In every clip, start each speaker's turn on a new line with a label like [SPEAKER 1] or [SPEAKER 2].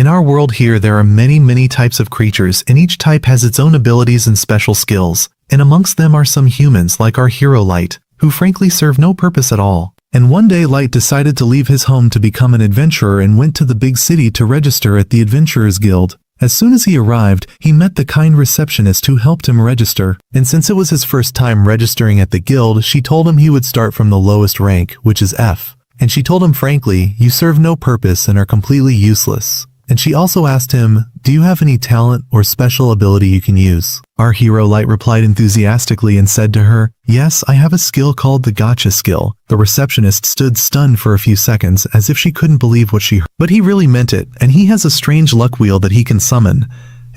[SPEAKER 1] In our world here, there are many types of creatures, and each type has its own abilities and special skills. And amongst them are some humans, like our hero Light, who frankly serve no purpose at all. And one day Light decided to leave his home to become an adventurer and went to the big city to register at the Adventurers Guild. As soon as he arrived, he met the kind receptionist who helped him register. And since it was his first time registering at the guild, she told him he would start from the lowest rank, which is F. And she told him frankly, you serve no purpose and are completely useless. And she also asked him, do you have any talent or special ability you can use? Our hero Light replied enthusiastically and said to her, yes, I have a skill called the gotcha skill. The receptionist stood stunned for a few seconds as if she couldn't believe what she heard. But he really meant it, and he has a strange luck wheel that he can summon.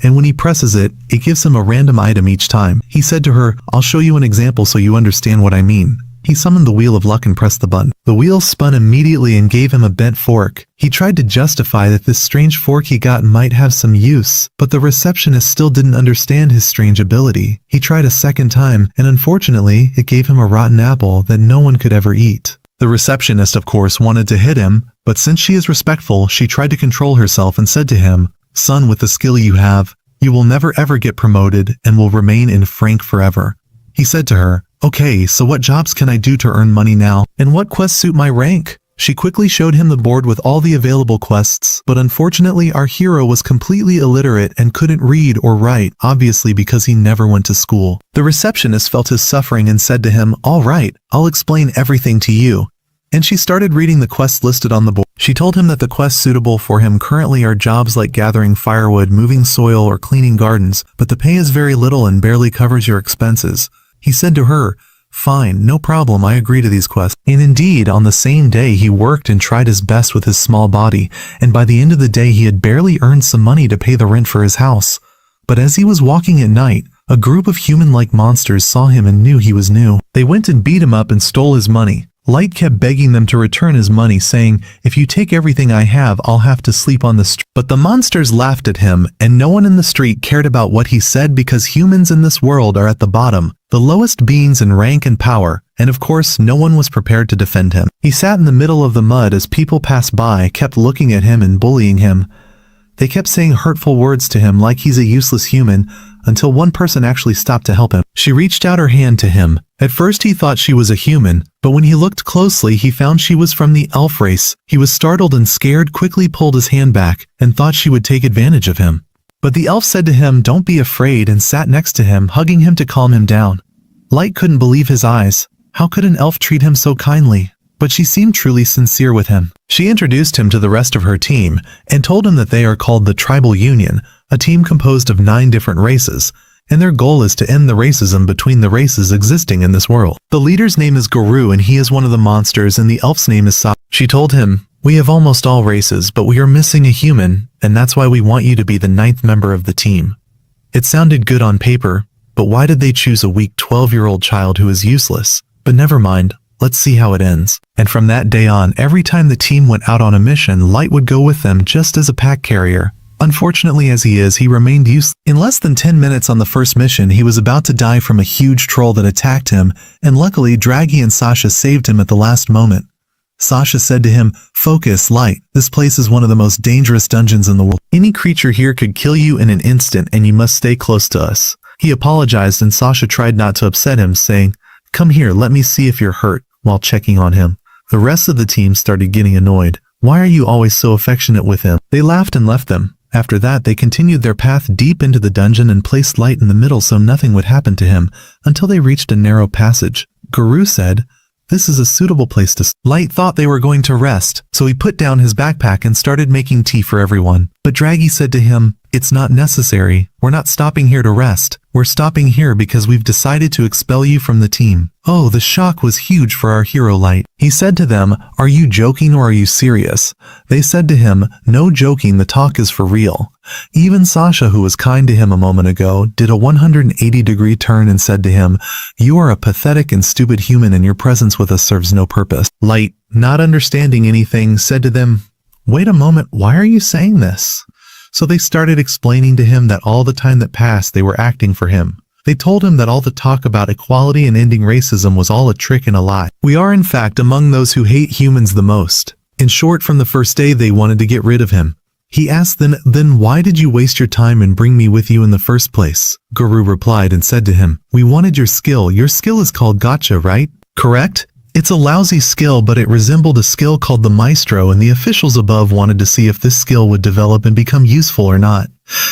[SPEAKER 1] And when he presses it, it gives him a random item each time. He said to her, I'll show you an example so you understand what I mean. He summoned the wheel of luck and pressed the button. The wheel spun immediately and gave him a bent fork. He tried to justify that this strange fork he got might have some use, but the receptionist still didn't understand his strange ability. He tried a second time, and unfortunately, it gave him a rotten apple that no one could ever eat. The receptionist, of course, wanted to hit him, but since she is respectful, she tried to control herself and said to him, son, with the skill you have, you will never ever get promoted and will remain in Frank forever. He said to her, okay, so what jobs can I do to earn money now, and what quests suit my rank? She quickly showed him the board with all the available quests, but unfortunately our hero was completely illiterate and couldn't read or write, obviously because he never went to school. The receptionist felt his suffering and said to him, all right, I'll explain everything to you. And she started reading the quests listed on the board. She told him that the quests suitable for him currently are jobs like gathering firewood, moving soil, or cleaning gardens, but the pay is very little and barely covers your expenses. He said to her, fine, no problem, I agree to these quests. And indeed, on the same day he worked and tried his best with his small body, and by the end of the day he had barely earned some money to pay the rent for his house. But as he was walking at night, a group of human-like monsters saw him and knew he was new. They went and beat him up and stole his money. Light kept begging them to return his money, saying, if you take everything I have, I'll have to sleep on the street. But the monsters laughed at him, and no one in the street cared about what he said because humans in this world are at the bottom, the lowest beings in rank and power, and of course no one was prepared to defend him. He sat in the middle of the mud as people passed by kept looking at him and bullying him. They kept saying hurtful words to him like he's a useless human, until one person actually stopped to help him. She reached out her hand to him. At first he thought she was a human, but when he looked closely he found she was from the elf race. He was startled and scared, quickly pulled his hand back, and thought she would take advantage of him. But the elf said to him, don't be afraid, and sat next to him, hugging him to calm him down. Light couldn't believe his eyes. How could an elf treat him so kindly? But she seemed truly sincere with him. She introduced him to the rest of her team, and told him that they are called the Tribal Union, a team composed of 9 different races, and their goal is to end the racism between the races existing in this world. The leader's name is Guru, and he is one of the monsters, and the elf's name is Sa. She told him, we have almost all races, but we are missing a human, and that's why we want you to be the 9th member of the team. It sounded good on paper, but why did they choose a weak 12-year-old child who is useless? But never mind, let's see how it ends. And from that day on, every time the team went out on a mission, Light would go with them just as a pack carrier. Unfortunately as he is, he remained useless. In less than 10 minutes on the first mission, he was about to die from a huge troll that attacked him, and luckily Draghi and Sasha saved him at the last moment. Sasha said to him, focus, Light, this place is one of the most dangerous dungeons in the world. Any creature here could kill you in an instant and you must stay close to us. He apologized and Sasha tried not to upset him, saying, come here, let me see if you're hurt, while checking on him. The rest of the team started getting annoyed. Why are you always so affectionate with him? They laughed and left them. After that, they continued their path deep into the dungeon and placed Light in the middle so nothing would happen to him, until they reached a narrow passage. Guru said, this is a suitable place to Light thought they were going to rest, so he put down his backpack and started making tea for everyone. But Draghi said to him, it's not necessary. We're not stopping here to rest. We're stopping here because we've decided to expel you from the team. Oh, the shock was huge for our hero Light. He said to them, are you joking or are you serious? They said to him, no joking, the talk is for real. Even Sasha, who was kind to him a moment ago, did a 180-degree turn and said to him, you are a pathetic and stupid human and your presence with us serves no purpose. Light, not understanding anything, said to them, wait a moment, why are you saying this? So they started explaining to him that all the time that passed they were acting for him. They told him that all the talk about equality and ending racism was all a trick and a lie. We are in fact among those who hate humans the most. In short, from the first day they wanted to get rid of him. He asked, then why did you waste your time and bring me with you in the first place? Guru replied and said to him, we wanted your skill. Your skill is called gotcha, right? Correct? It's a lousy skill, but it resembled a skill called the maestro, and the officials above wanted to see if this skill would develop and become useful or not.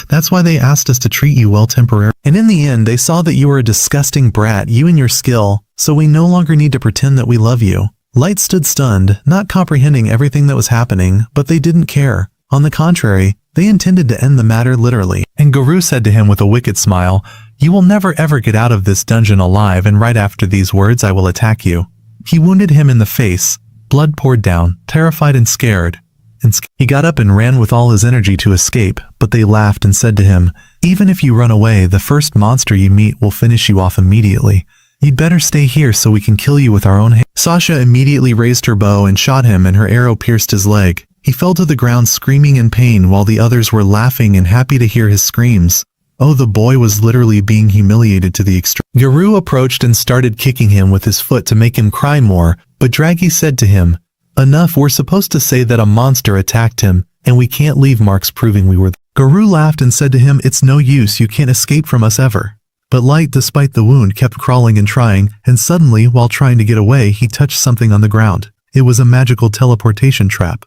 [SPEAKER 1] That's why they asked us to treat you well temporarily. And in the end, they saw that you were a disgusting brat, you and your skill, so we no longer need to pretend that we love you. Light stood stunned, not comprehending everything that was happening, but they didn't care. On the contrary, they intended to end the matter literally. And Guru said to him with a wicked smile, you will never ever get out of this dungeon alive, and right after these words I will attack you. He wounded him in the face. Blood poured down, terrified and scared. He got up and ran with all his energy to escape, but they laughed and said to him, even if you run away, the first monster you meet will finish you off immediately. You'd better stay here so we can kill you with our own hands. Sasha immediately raised her bow and shot him, and her arrow pierced his leg. He fell to the ground screaming in pain while the others were laughing and happy to hear his screams. Oh, the boy was literally being humiliated to the extreme. Guru approached and started kicking him with his foot to make him cry more, but Draghi said to him, enough, we're supposed to say that a monster attacked him, and we can't leave marks proving we were there. Guru laughed and said to him, it's no use, you can't escape from us ever. But Light, despite the wound, kept crawling and trying, and suddenly, while trying to get away, he touched something on the ground. It was a magical teleportation trap.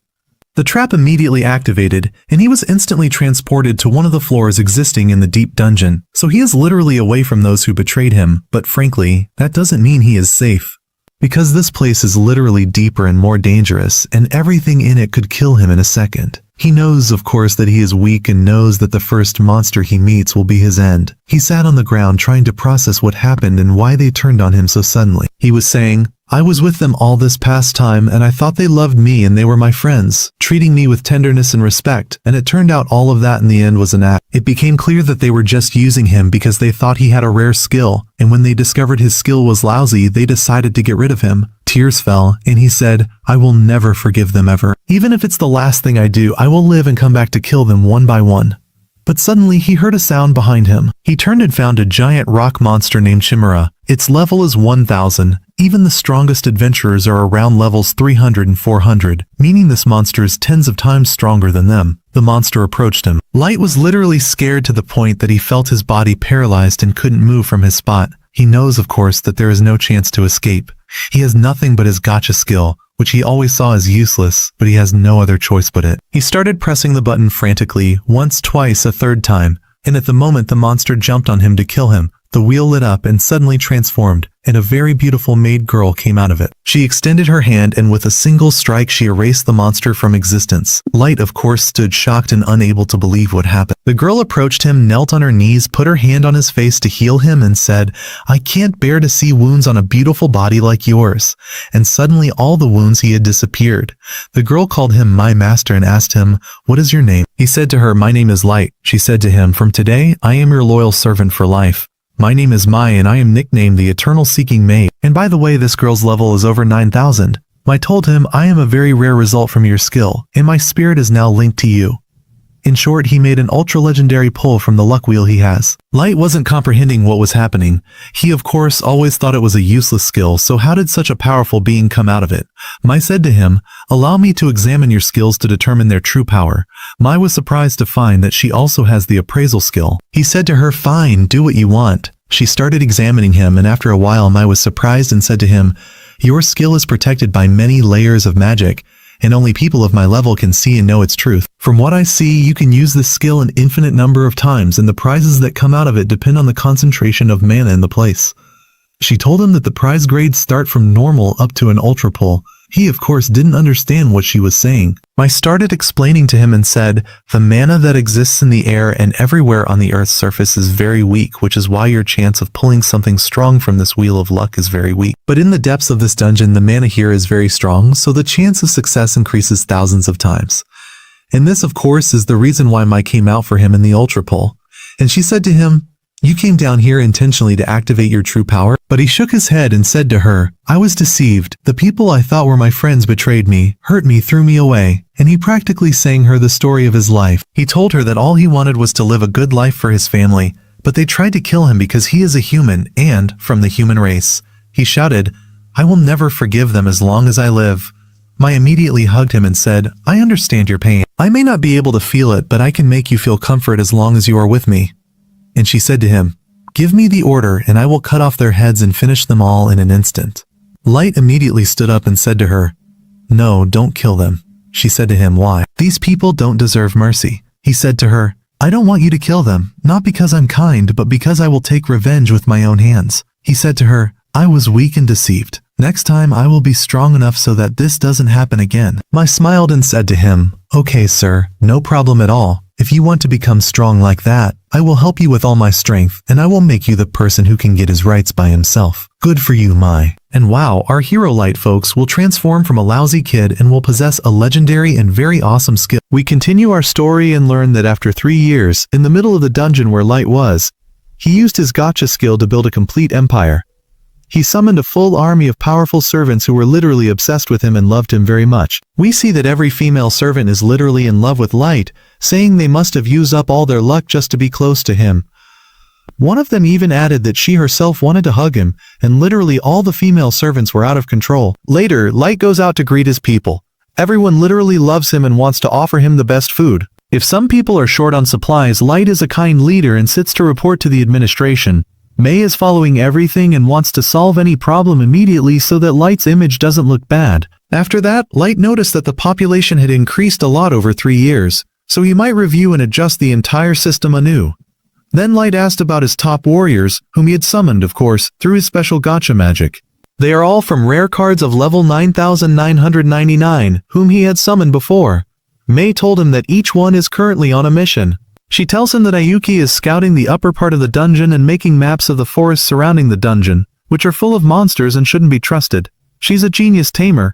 [SPEAKER 1] The trap immediately activated, and he was instantly transported to one of the floors existing in the deep dungeon, so he is literally away from those who betrayed him, but frankly, that doesn't mean he is safe. Because this place is literally deeper and more dangerous, and everything in it could kill him in a second. He knows, of course, that he is weak and knows that the first monster he meets will be his end. He sat on the ground trying to process what happened and why they turned on him so suddenly. He was saying, I was with them all this past time, and I thought they loved me and they were my friends, treating me with tenderness and respect, and it turned out all of that in the end was an act. It became clear that they were just using him because they thought he had a rare skill, and when they discovered his skill was lousy, they decided to get rid of him. Tears fell, and he said, I will never forgive them ever. Even if it's the last thing I do, I will live and come back to kill them one by one. But suddenly he heard a sound behind him. He turned and found a giant rock monster named Chimera. Its level is 1000. Even the strongest adventurers are around levels 300 and 400, meaning this monster is tens of times stronger than them. The monster approached him. Light was literally scared to the point that he felt his body paralyzed and couldn't move from his spot. He knows, of course, that there is no chance to escape. He has nothing but his gotcha skill, which he always saw as useless, but he has no other choice but it. He started pressing the button frantically, once, twice, a third time, and at the moment the monster jumped on him to kill him. The wheel lit up and suddenly transformed, and a very beautiful maid girl came out of it. She extended her hand and with a single strike she erased the monster from existence. Light, of course, stood shocked and unable to believe what happened. The girl approached him, knelt on her knees, put her hand on his face to heal him, and said, I can't bear to see wounds on a beautiful body like yours. And suddenly all the wounds he had disappeared. The girl called him my master and asked him, what is your name? He said to her, my name is Light. She said to him, from today, I am your loyal servant for life. My name is Mai and I am nicknamed the Eternal Seeking Maid. And by the way, this girl's level is over 9000. Mai told him, I am a very rare result from your skill, and my spirit is now linked to you. In short, he made an ultra-legendary pull from the luck wheel he has. Light wasn't comprehending what was happening. He, of course, always thought it was a useless skill, so how did such a powerful being come out of it? Mai said to him, allow me to examine your skills to determine their true power. Mai was surprised to find that she also has the appraisal skill. He said to her, fine, do what you want. She started examining him, and after a while Mai was surprised and said to him, your skill is protected by many layers of magic, and only people of my level can see and know its truth. From what I see, you can use this skill an infinite number of times, and the prizes that come out of it depend on the concentration of mana in the place. She told him that the prize grades start from normal up to an ultra pull. He, of course, didn't understand what she was saying. Mai started explaining to him and said, the mana that exists in the air and everywhere on the Earth's surface is very weak, which is why your chance of pulling something strong from this wheel of luck is very weak. But in the depths of this dungeon, the mana here is very strong, so the chance of success increases thousands of times. And this, of course, is the reason why Mai came out for him in the ultra pull. And she said to him, you came down here intentionally to activate your true power? But he shook his head and said to her, I was deceived. The people I thought were my friends betrayed me, hurt me, threw me away. And he practically sang her the story of his life. He told her that all he wanted was to live a good life for his family, but they tried to kill him because he is a human and from the human race. He shouted, I will never forgive them as long as I live. Mai immediately hugged him and said, I understand your pain. I may not be able to feel it, but I can make you feel comfort as long as you are with me. And she said to him, give me the order and I will cut off their heads and finish them all in an instant. Light immediately stood up and said to her, no, don't kill them. She said to him, why? These people don't deserve mercy. He said to her, I don't want you to kill them, not because I'm kind, but because I will take revenge with my own hands. He said to her, I was weak and deceived. Next time I will be strong enough so that this doesn't happen again. Mai smiled and said to him, okay sir, no problem at all. If you want to become strong like that, I will help you with all my strength, and I will make you the person who can get his rights by himself. Good for you, Mai. And wow, our hero Light, folks, will transform from a lousy kid and will possess a legendary and very awesome skill. We continue our story and learn that after 3 years, in the middle of the dungeon where Light was, he used his gacha skill to build a complete empire. He summoned a full army of powerful servants who were literally obsessed with him and loved him very much. We see that every female servant is literally in love with Light, saying they must have used up all their luck just to be close to him. One of them even added that she herself wanted to hug him, and literally all the female servants were out of control. Later, Light goes out to greet his people. Everyone literally loves him and wants to offer him the best food. If some people are short on supplies, Light is a kind leader and sits to report to the administration. Mai is following everything and wants to solve any problem immediately so that Light's image doesn't look bad. After that, Light noticed that the population had increased a lot over 3 years, so he might review and adjust the entire system anew. Then Light asked about his top warriors, whom he had summoned, of course, through his special gacha magic. They are all from rare cards of level 9999, whom he had summoned before. Mai told him that each one is currently on a mission. She tells him that Ayuki is scouting the upper part of the dungeon and making maps of the forests surrounding the dungeon, which are full of monsters and shouldn't be trusted. She's a genius tamer,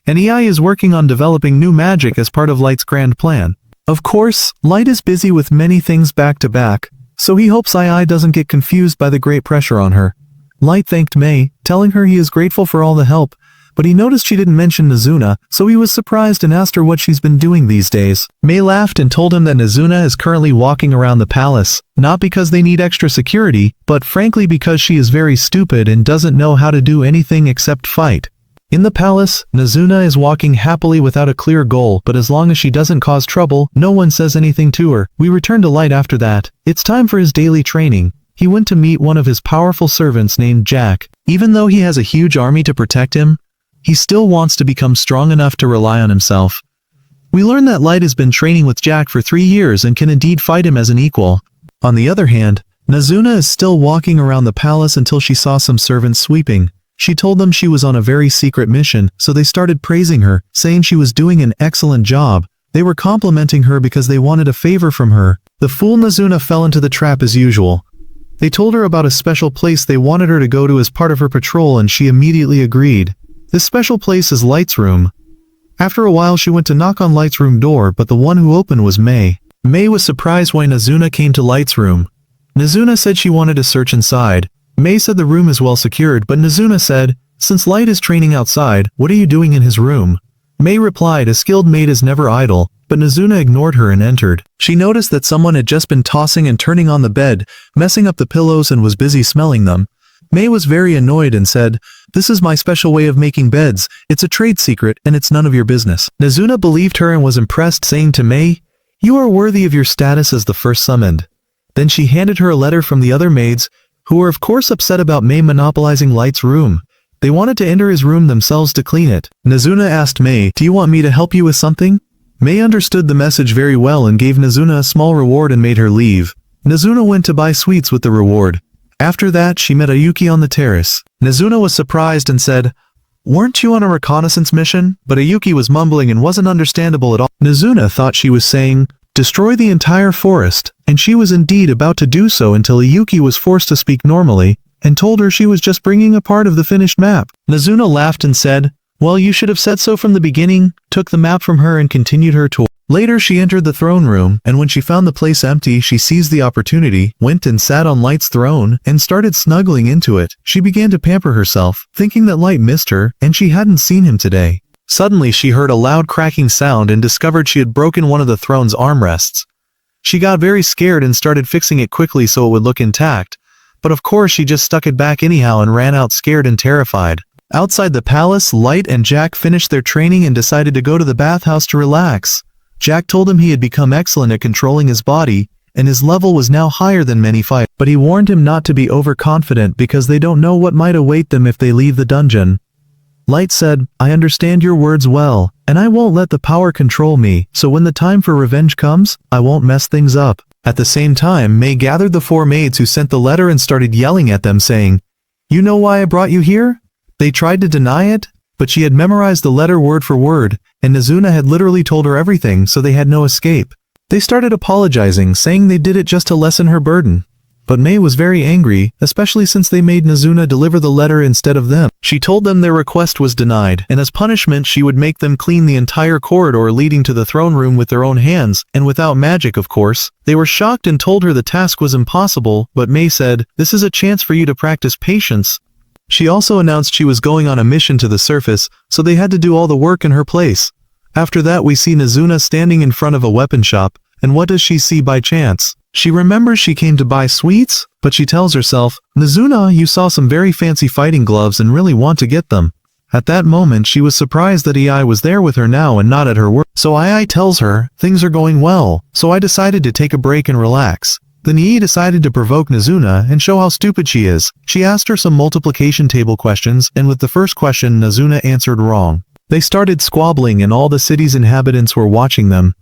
[SPEAKER 1] and Yaoi is working on developing new magic as part of Light's grand plan. Of course, Light is busy with many things back to back, so he hopes Yaoi doesn't get confused by the great pressure on her. Light thanked Mai, telling her he is grateful for all the help, but he noticed she didn't mention Nazuna, so he was surprised and asked her what she's been doing these days. Mai laughed and told him that Nazuna is currently walking around the palace, not because they need extra security, but frankly because she is very stupid and doesn't know how to do anything except fight. In the palace, Nazuna is walking happily without a clear goal, but as long as she doesn't cause trouble, no one says anything to her. We return to Light after that. It's time for his daily training. He went to meet one of his powerful servants named Jack. Even though he has a huge army to protect him, he still wants to become strong enough to rely on himself. We learn that Light has been training with Jack for 3 years and can indeed fight him as an equal. On the other hand, Nazuna is still walking around the palace until she saw some servants sweeping. She told them she was on a very secret mission, so they started praising her, saying she was doing an excellent job. They were complimenting her because they wanted a favor from her. The fool Nazuna fell into the trap as usual. They told her about a special place they wanted her to go to as part of her patrol, and she immediately agreed. This special place is Light's room. After a while she went to knock on Light's room door, but the one who opened was Mai. Mai was surprised when Nazuna came to Light's room. Nazuna said she wanted to search inside. Mai said the room is well secured, but Nazuna said, since Light is training outside, what are you doing in his room? Mai replied, a skilled maid is never idle, but Nazuna ignored her and entered. She noticed that someone had just been tossing and turning on the bed, messing up the pillows and was busy smelling them. Mai was very annoyed and said, this is my special way of making beds, it's a trade secret and it's none of your business. Nazuna believed her and was impressed, saying to Mai, you are worthy of your status as the first summoned. Then she handed her a letter from the other maids, who were of course upset about Mai monopolizing Light's room. They wanted to enter his room themselves to clean it. Nazuna asked Mai, do you want me to help you with something? Mai understood the message very well and gave Nazuna a small reward and made her leave. Nazuna went to buy sweets with the reward. After that, she met Ayuki on the terrace. Nazuna was surprised and said, weren't you on a reconnaissance mission? But Ayuki was mumbling and wasn't understandable at all. Nazuna thought she was saying, destroy the entire forest, and she was indeed about to do so until Ayuki was forced to speak normally, and told her she was just bringing a part of the finished map. Nazuna laughed and said, well, you should have said so from the beginning, took the map from her and continued her tour. Later she entered the throne room, and when she found the place empty she seized the opportunity, went and sat on Light's throne, and started snuggling into it. She began to pamper herself, thinking that Light missed her, and she hadn't seen him today. Suddenly she heard a loud cracking sound and discovered she had broken one of the throne's armrests. She got very scared and started fixing it quickly so it would look intact, but of course she just stuck it back anyhow and ran out scared and terrified. Outside the palace, Light and Jack finished their training and decided to go to the bathhouse to relax. Jack told him he had become excellent at controlling his body, and his level was now higher than many fighters. But he warned him not to be overconfident because they don't know what might await them if they leave the dungeon. Light said, "I understand your words well, and I won't let the power control me, so when the time for revenge comes, I won't mess things up." At the same time, Mei gathered the 4 maids who sent the letter and started yelling at them saying, "You know why I brought you here?" They tried to deny it, but she had memorized the letter word for word, and Nazuna had literally told her everything, so they had no escape. They started apologizing, saying they did it just to lessen her burden. But Mei was very angry, especially since they made Nazuna deliver the letter instead of them. She told them their request was denied, and as punishment she would make them clean the entire corridor leading to the throne room with their own hands, and without magic of course. They were shocked and told her the task was impossible, but Mei said, "This is a chance for you to practice patience." She also announced she was going on a mission to the surface, so they had to do all the work in her place. After that we see Nazuna standing in front of a weapon shop, and what does she see by chance? She remembers she came to buy sweets, but she tells herself, "Nazuna, you saw some very fancy fighting gloves and really want to get them." At that moment she was surprised that Ai was there with her now and not at her work. So Ai tells her, "Things are going well, so I decided to take a break and relax." Then Yi decided to provoke Nazuna and show how stupid she is. She asked her some multiplication table questions, and with the first question Nazuna answered wrong. They started squabbling and all the city's inhabitants were watching them.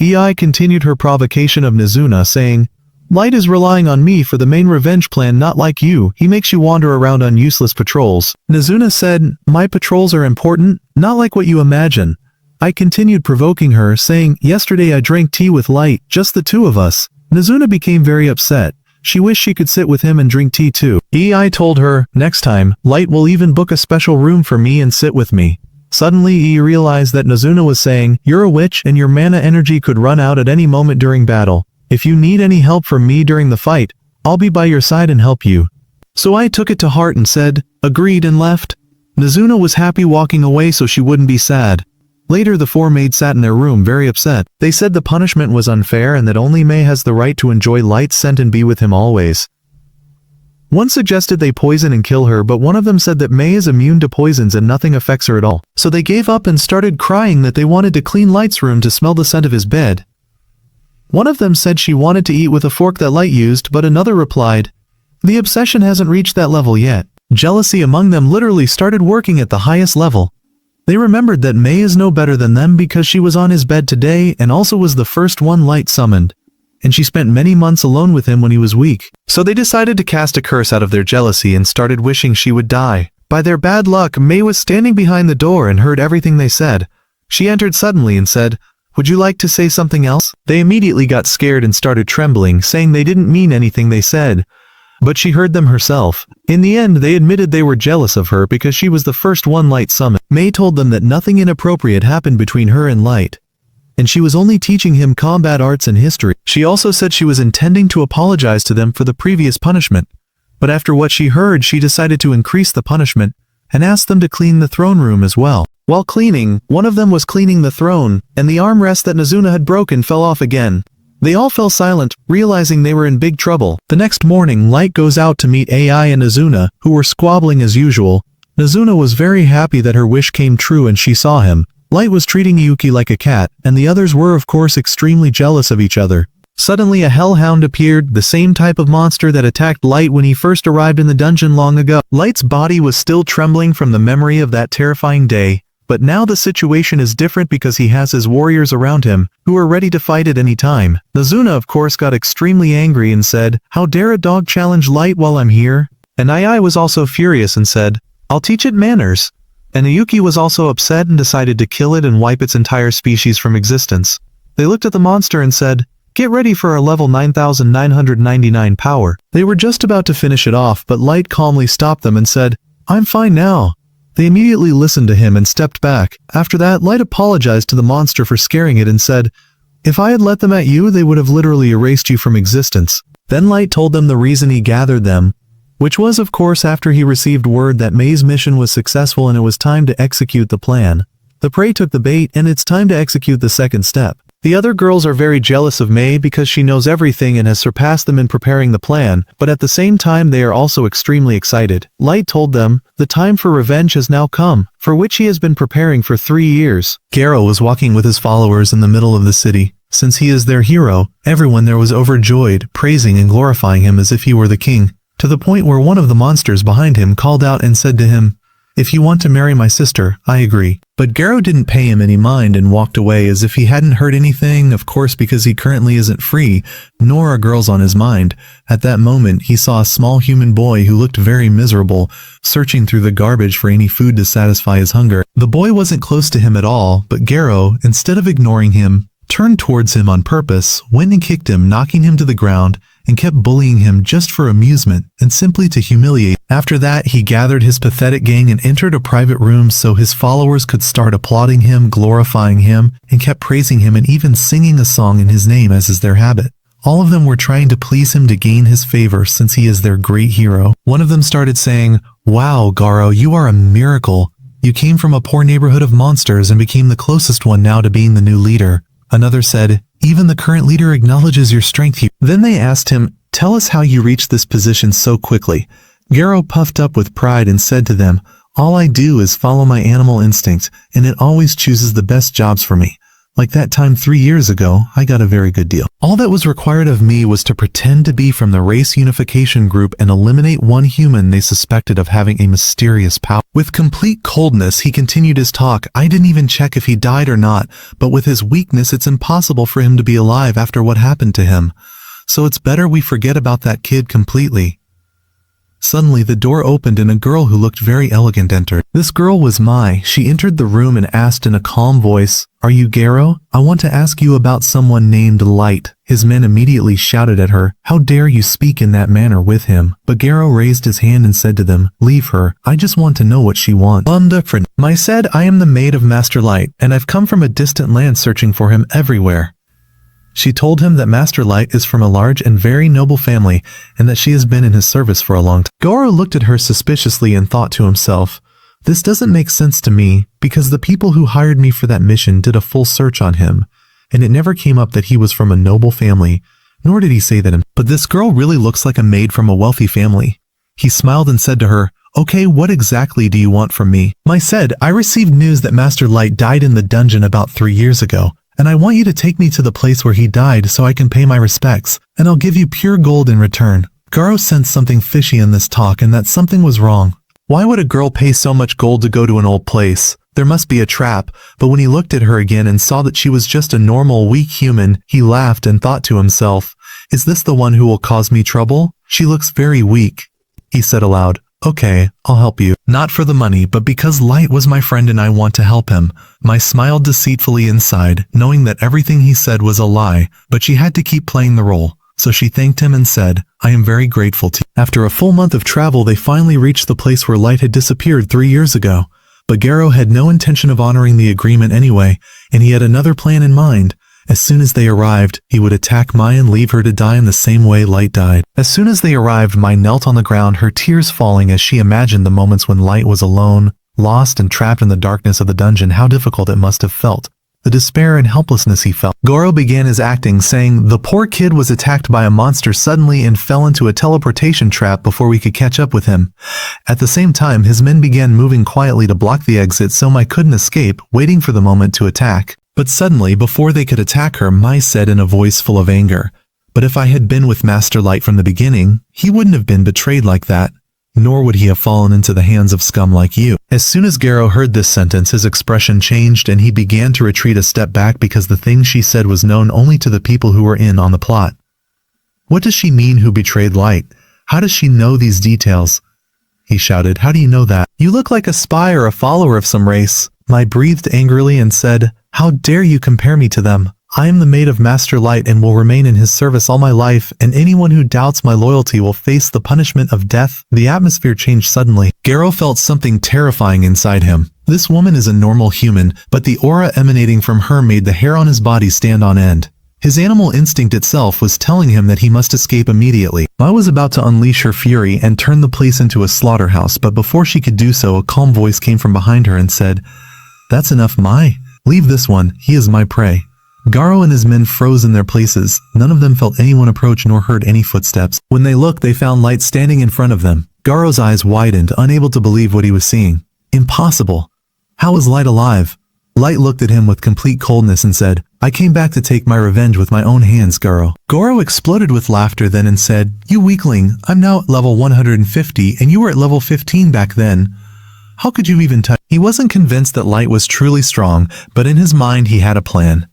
[SPEAKER 1] Ei continued her provocation of Nazuna, saying, "Light is relying on me for the main revenge plan, not like you. He makes you wander around on useless patrols." Nazuna said, "My patrols are important, not like what you imagine." I continued provoking her, saying, "Yesterday I drank tea with Light, just the 2 of us." Nazuna became very upset. She wished she could sit with him and drink tea too. Ei told her, "Next time, Light will even book a special room for me and sit with me." Suddenly Yi realized that Nazuna was saying, "You're a witch and your mana energy could run out at any moment during battle. If you need any help from me during the fight, I'll be by your side and help you." So I took it to heart and said, "Agreed," and left. Nazuna was happy walking away so she wouldn't be sad. Later the 4 maids sat in their room very upset. They said the punishment was unfair and that only Mei has the right to enjoy Light's scent and be with him always. One suggested they poison and kill her, but one of them said that Mei is immune to poisons and nothing affects her at all. So they gave up and started crying that they wanted to clean Light's room to smell the scent of his bed. One of them said she wanted to eat with a fork that Light used, but another replied, "The obsession hasn't reached that level yet." Jealousy among them literally started working at the highest level. They remembered that Mei is no better than them because she was on his bed today and also was the first one Light summoned. And she spent many months alone with him when he was weak. So they decided to cast a curse out of their jealousy and started wishing she would die. By their bad luck, Mei was standing behind the door and heard everything they said. She entered suddenly and said, "Would you like to say something else?" They immediately got scared and started trembling, saying they didn't mean anything they said. But she heard them herself. In the end, they admitted they were jealous of her because she was the first one Light summoned. Mei told them that nothing inappropriate happened between her and Light, and she was only teaching him combat arts and history. She also said she was intending to apologize to them for the previous punishment, but after what she heard she decided to increase the punishment and asked them to clean the throne room as well. While cleaning, one of them was cleaning the throne, and the armrest that Nazuna had broken fell off again. They all fell silent, realizing they were in big trouble. The next morning Light goes out to meet Ai and Nazuna, who were squabbling as usual. Nazuna was very happy that her wish came true and she saw him. Light was treating Yuki like a cat, and the others were of course extremely jealous of each other. Suddenly a hellhound appeared, the same type of monster that attacked Light when he first arrived in the dungeon long ago. Light's body was still trembling from the memory of that terrifying day, but now the situation is different because he has his warriors around him, who are ready to fight at any time. Nazuna of course got extremely angry and said, "How dare a dog challenge Light while I'm here?" And Ai was also furious and said, "I'll teach it manners." And Yuki was also upset and decided to kill it and wipe its entire species from existence. They looked at the monster and said, "Get ready for our level 9999 power." They were just about to finish it off, but Light calmly stopped them and said, "I'm fine now." They immediately listened to him and stepped back. After that, Light apologized to the monster for scaring it and said, "If I had let them at you, they would have literally erased you from existence." Then Light told them the reason he gathered them, which was of course after he received word that Mei's mission was successful and it was time to execute the plan. The prey took the bait and it's time to execute the second step. The other girls are very jealous of Mei because she knows everything and has surpassed them in preparing the plan, but at the same time they are also extremely excited. Light told them, the time for revenge has now come, for which he has been preparing for 3 years. Garo was walking with his followers in the middle of the city. Since he is their hero, everyone there was overjoyed, praising and glorifying him as if he were the king, to the point where one of the monsters behind him called out and said to him, "If you want to marry my sister, I agree." But Garo didn't pay him any mind and walked away as if he hadn't heard anything, of course because he currently isn't free, nor are girls on his mind. At that moment, he saw a small human boy who looked very miserable, searching through the garbage for any food to satisfy his hunger. The boy wasn't close to him at all, but Garo, instead of ignoring him, turned towards him on purpose, went and kicked him, knocking him to the ground, and kept bullying him just for amusement and simply to humiliate. After that, he gathered his pathetic gang and entered a private room so his followers could start applauding him, glorifying him, and kept praising him and even singing a song in his name as is their habit. All of them were trying to please him to gain his favor since he is their great hero. One of them started saying, "Wow, Garo, you are a miracle. You came from a poor neighborhood of monsters and became the closest one now to being the new leader." Another said, "Even the current leader acknowledges your strength here." Then they asked him, "Tell us how you reached this position so quickly." Garo puffed up with pride and said to them, "All I do is follow my animal instinct, and it always chooses the best jobs for me. Like that time 3 years ago, I got a very good deal. All that was required of me was to pretend to be from the race unification group and eliminate one human they suspected of having a mysterious power." With complete coldness, he continued his talk. "I didn't even check if he died or not, but with his weakness, it's impossible for him to be alive after what happened to him. So it's better we forget about that kid completely." Suddenly, the door opened and a girl who looked very elegant entered. This girl was Mai. She entered the room and asked in a calm voice, "Are you Garo? I want to ask you about someone named Light." His men immediately shouted at her, "How dare you speak in that manner with him?" But Garo raised his hand and said to them, "Leave her. I just want to know what she wants." Mai said, "I am the maid of Master Light, and I've come from a distant land searching for him everywhere." She told him that Master Light is from a large and very noble family, and that she has been in his service for a long time. Garo looked at her suspiciously and thought to himself, "This doesn't make sense to me, because the people who hired me for that mission did a full search on him, and it never came up that he was from a noble family, nor did he say that but this girl really looks like a maid from a wealthy family." He smiled and said to her, "Okay, what exactly do you want from me?" Mai said, "I received news that Master Light died in the dungeon about 3 years ago, and I want you to take me to the place where he died so I can pay my respects, and I'll give you pure gold in return." Garo sensed something fishy in this talk and that something was wrong. Why would a girl pay so much gold to go to an old place? There must be a trap, but when he looked at her again and saw that she was just a normal, weak human, he laughed and thought to himself, "Is this the one who will cause me trouble? She looks very weak." He said aloud, "Okay, I'll help you. Not for the money, but because Light was my friend and I want to help him." Mai smiled deceitfully inside, knowing that everything he said was a lie, but she had to keep playing the role. So she thanked him and said, "I am very grateful to you." After a full month of travel, they finally reached the place where Light had disappeared 3 years ago. But Garo had no intention of honoring the agreement anyway, and he had another plan in mind. As soon as they arrived, he would attack Mai and leave her to die in the same way Light died. As soon as they arrived, Mai knelt on the ground, her tears falling as she imagined the moments when Light was alone, lost and trapped in the darkness of the dungeon. How difficult it must have felt. The despair and helplessness he felt. Garo began his acting, saying, "The poor kid was attacked by a monster suddenly and fell into a teleportation trap before we could catch up with him. At the same time, his men began moving quietly to block the exit so Mai couldn't escape, waiting for the moment to attack." But suddenly, before they could attack her, Mai said in a voice full of anger, "But if I had been with Master Light from the beginning, he wouldn't have been betrayed like that, nor would he have fallen into the hands of scum like you." As soon as Garo heard this sentence, his expression changed and he began to retreat a step back because the thing she said was known only to the people who were in on the plot. "What does she mean, who betrayed Light? How does she know these details?" He shouted, "How do you know that? You look like a spy or a follower of some race." Mai breathed angrily and said, "How dare you compare me to them? I am the maid of Master Light and will remain in his service all my life, and anyone who doubts my loyalty will face the punishment of death." The atmosphere changed suddenly. Garo felt something terrifying inside him. This woman is a normal human, but the aura emanating from her made the hair on his body stand on end. His animal instinct itself was telling him that he must escape immediately. Mai was about to unleash her fury and turn the place into a slaughterhouse, but before she could do so, a calm voice came from behind her and said, "That's enough, Mai. Leave this one, he is my prey." Garo and his men froze in their places. None of them felt anyone approach nor heard any footsteps. When they looked, they found Light standing in front of them. Garo's eyes widened, unable to believe what he was seeing. Impossible. How was Light alive? Light looked at him with complete coldness and said, I came back to take my revenge with my own hands, Garo. Garo exploded with laughter then and said, You weakling, I'm now at level 150 and you were at level 15 back then. How could you even touch? He wasn't convinced that Light was truly strong, but in his mind he had a plan.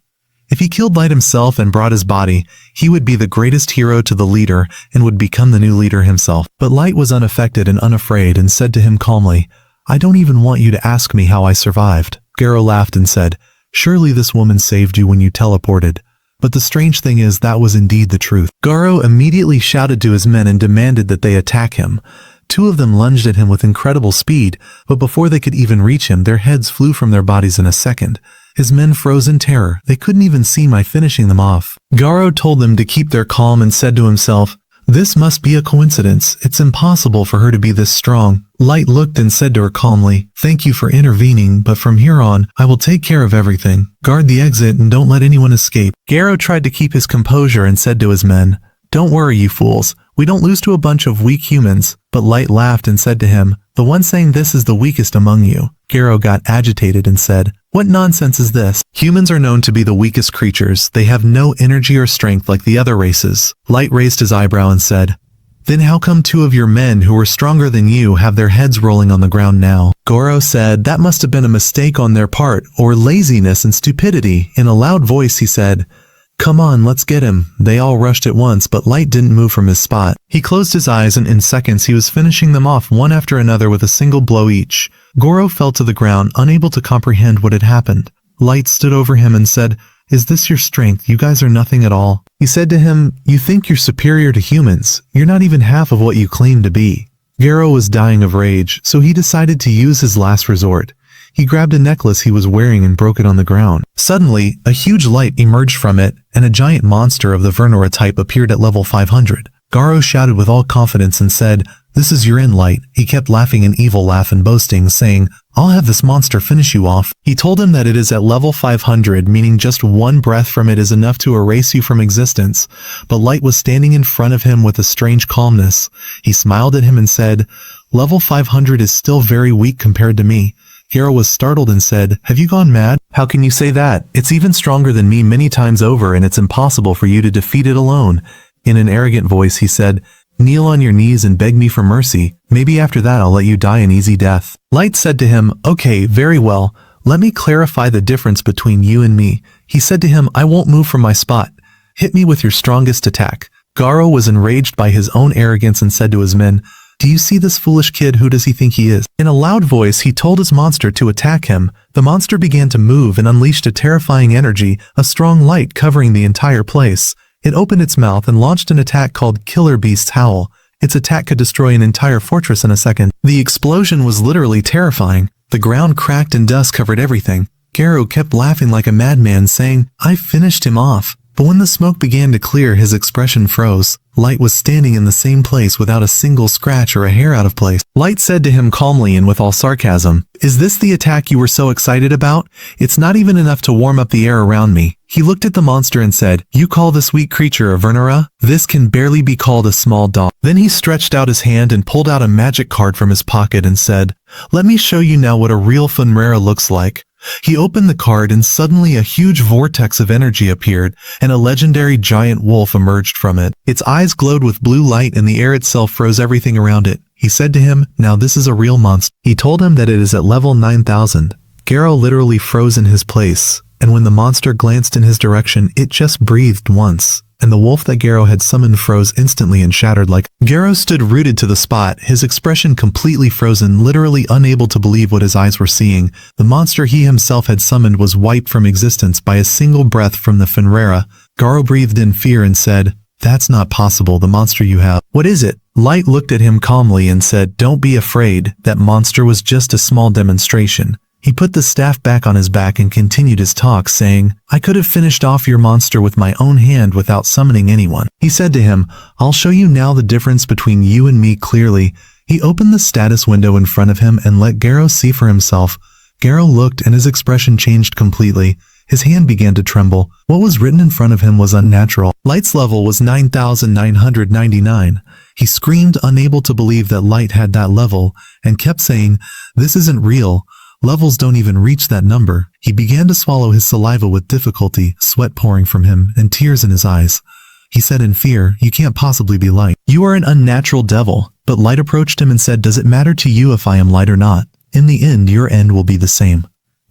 [SPEAKER 1] If he killed Light himself and brought his body, he would be the greatest hero to the leader and would become the new leader himself. But Light was unaffected and unafraid and said to him calmly, I don't even want you to ask me how I survived. Garo laughed and said, Surely this woman saved you when you teleported. But the strange thing is that was indeed the truth. Garo immediately shouted to his men and demanded that they attack him. Two of them lunged at him with incredible speed, but before they could even reach him, their heads flew from their bodies in a second. His men froze in terror. They couldn't even see my finishing them off. Garo told them to keep their calm and said to himself, This must be a coincidence. It's impossible for her to be this strong. Light looked and said to her calmly, Thank you for intervening, but from here on, I will take care of everything. Guard the exit and don't let anyone escape. Garo tried to keep his composure and said to his men, Don't worry, you fools. We don't lose to a bunch of weak humans. But Light laughed and said to him, The one saying this is the weakest among you. Garo got agitated and said, What nonsense is this? Humans are known to be the weakest creatures. They have no energy or strength like the other races. Light raised his eyebrow and said, Then how come two of your men who were stronger than you have their heads rolling on the ground now? Garo said that must have been a mistake on their part, or laziness and stupidity. In a loud voice he said, Come on, let's get him. They all rushed at once, but Light didn't move from his spot. He closed his eyes and in seconds he was finishing them off one after another with a single blow each. Garo fell to the ground, unable to comprehend what had happened. Light stood over him and said, Is this your strength? You guys are nothing at all. He said to him, You think you're superior to humans. You're not even half of what you claim to be. Garo was dying of rage, so he decided to use his last resort. He grabbed a necklace he was wearing and broke it on the ground. Suddenly, a huge light emerged from it, and a giant monster of the Vernora type appeared at level 500. Garo shouted with all confidence and said, This is your end, Light. He kept laughing an evil laugh and boasting, saying, I'll have this monster finish you off. He told him that it is at level 500, meaning just one breath from it is enough to erase you from existence. But Light was standing in front of him with a strange calmness. He smiled at him and said, Level 500 is still very weak compared to me. Garo was startled and said, Have you gone mad? How can you say that? It's even stronger than me many times over and it's impossible for you to defeat it alone. In an arrogant voice he said, Kneel on your knees and beg me for mercy. Maybe after that I'll let you die an easy death. Light said to him, Okay, very well. Let me clarify the difference between you and me. He said to him, I won't move from my spot. Hit me with your strongest attack. Garo was enraged by his own arrogance and said to his men, Do you see this foolish kid? Who does he think he is? In a loud voice, he told his monster to attack him. The monster began to move and unleashed a terrifying energy, a strong light covering the entire place. It opened its mouth and launched an attack called Killer Beast's Howl. Its attack could destroy an entire fortress in a second. The explosion was literally terrifying. The ground cracked and dust covered everything. Garo kept laughing like a madman, saying, I finished him off. But when the smoke began to clear, his expression froze. Light was standing in the same place without a single scratch or a hair out of place. Light said to him calmly and with all sarcasm, Is this the attack you were so excited about? It's not even enough to warm up the air around me. He looked at the monster and said, You call this weak creature a Vernora? This can barely be called a small dog. Then he stretched out his hand and pulled out a magic card from his pocket and said, Let me show you now what a real Vernora looks like. He opened the card and suddenly a huge vortex of energy appeared, and a legendary giant wolf emerged from it. Its eyes glowed with blue light and the air itself froze everything around it. He said to him, Now this is a real monster. He told him that it is at level 9000. Garo literally froze in his place, and when the monster glanced in his direction, it just breathed once. And the wolf that Garo had summoned froze instantly and shattered like. Garo stood rooted to the spot, his expression completely frozen, literally unable to believe what his eyes were seeing. The monster he himself had summoned was wiped from existence by a single breath from the Fenrera. Garo breathed in fear and said, That's not possible, the monster you have. What is it? Light looked at him calmly and said, Don't be afraid, that monster was just a small demonstration. He put the staff back on his back and continued his talk, saying, I could have finished off your monster with my own hand without summoning anyone. He said to him, I'll show you now the difference between you and me clearly. He opened the status window in front of him and let Garo see for himself. Garo looked and his expression changed completely. His hand began to tremble. What was written in front of him was unnatural. Light's level was 9,999. He screamed, unable to believe that Light had that level, and kept saying, "This isn't real. Levels don't even reach that number." He began to swallow his saliva with difficulty, sweat pouring from him, and tears in his eyes. He said in fear, "You can't possibly be Light. You are an unnatural devil." But Light approached him and said, "Does it matter to you if I am Light or not? In the end, your end will be the same."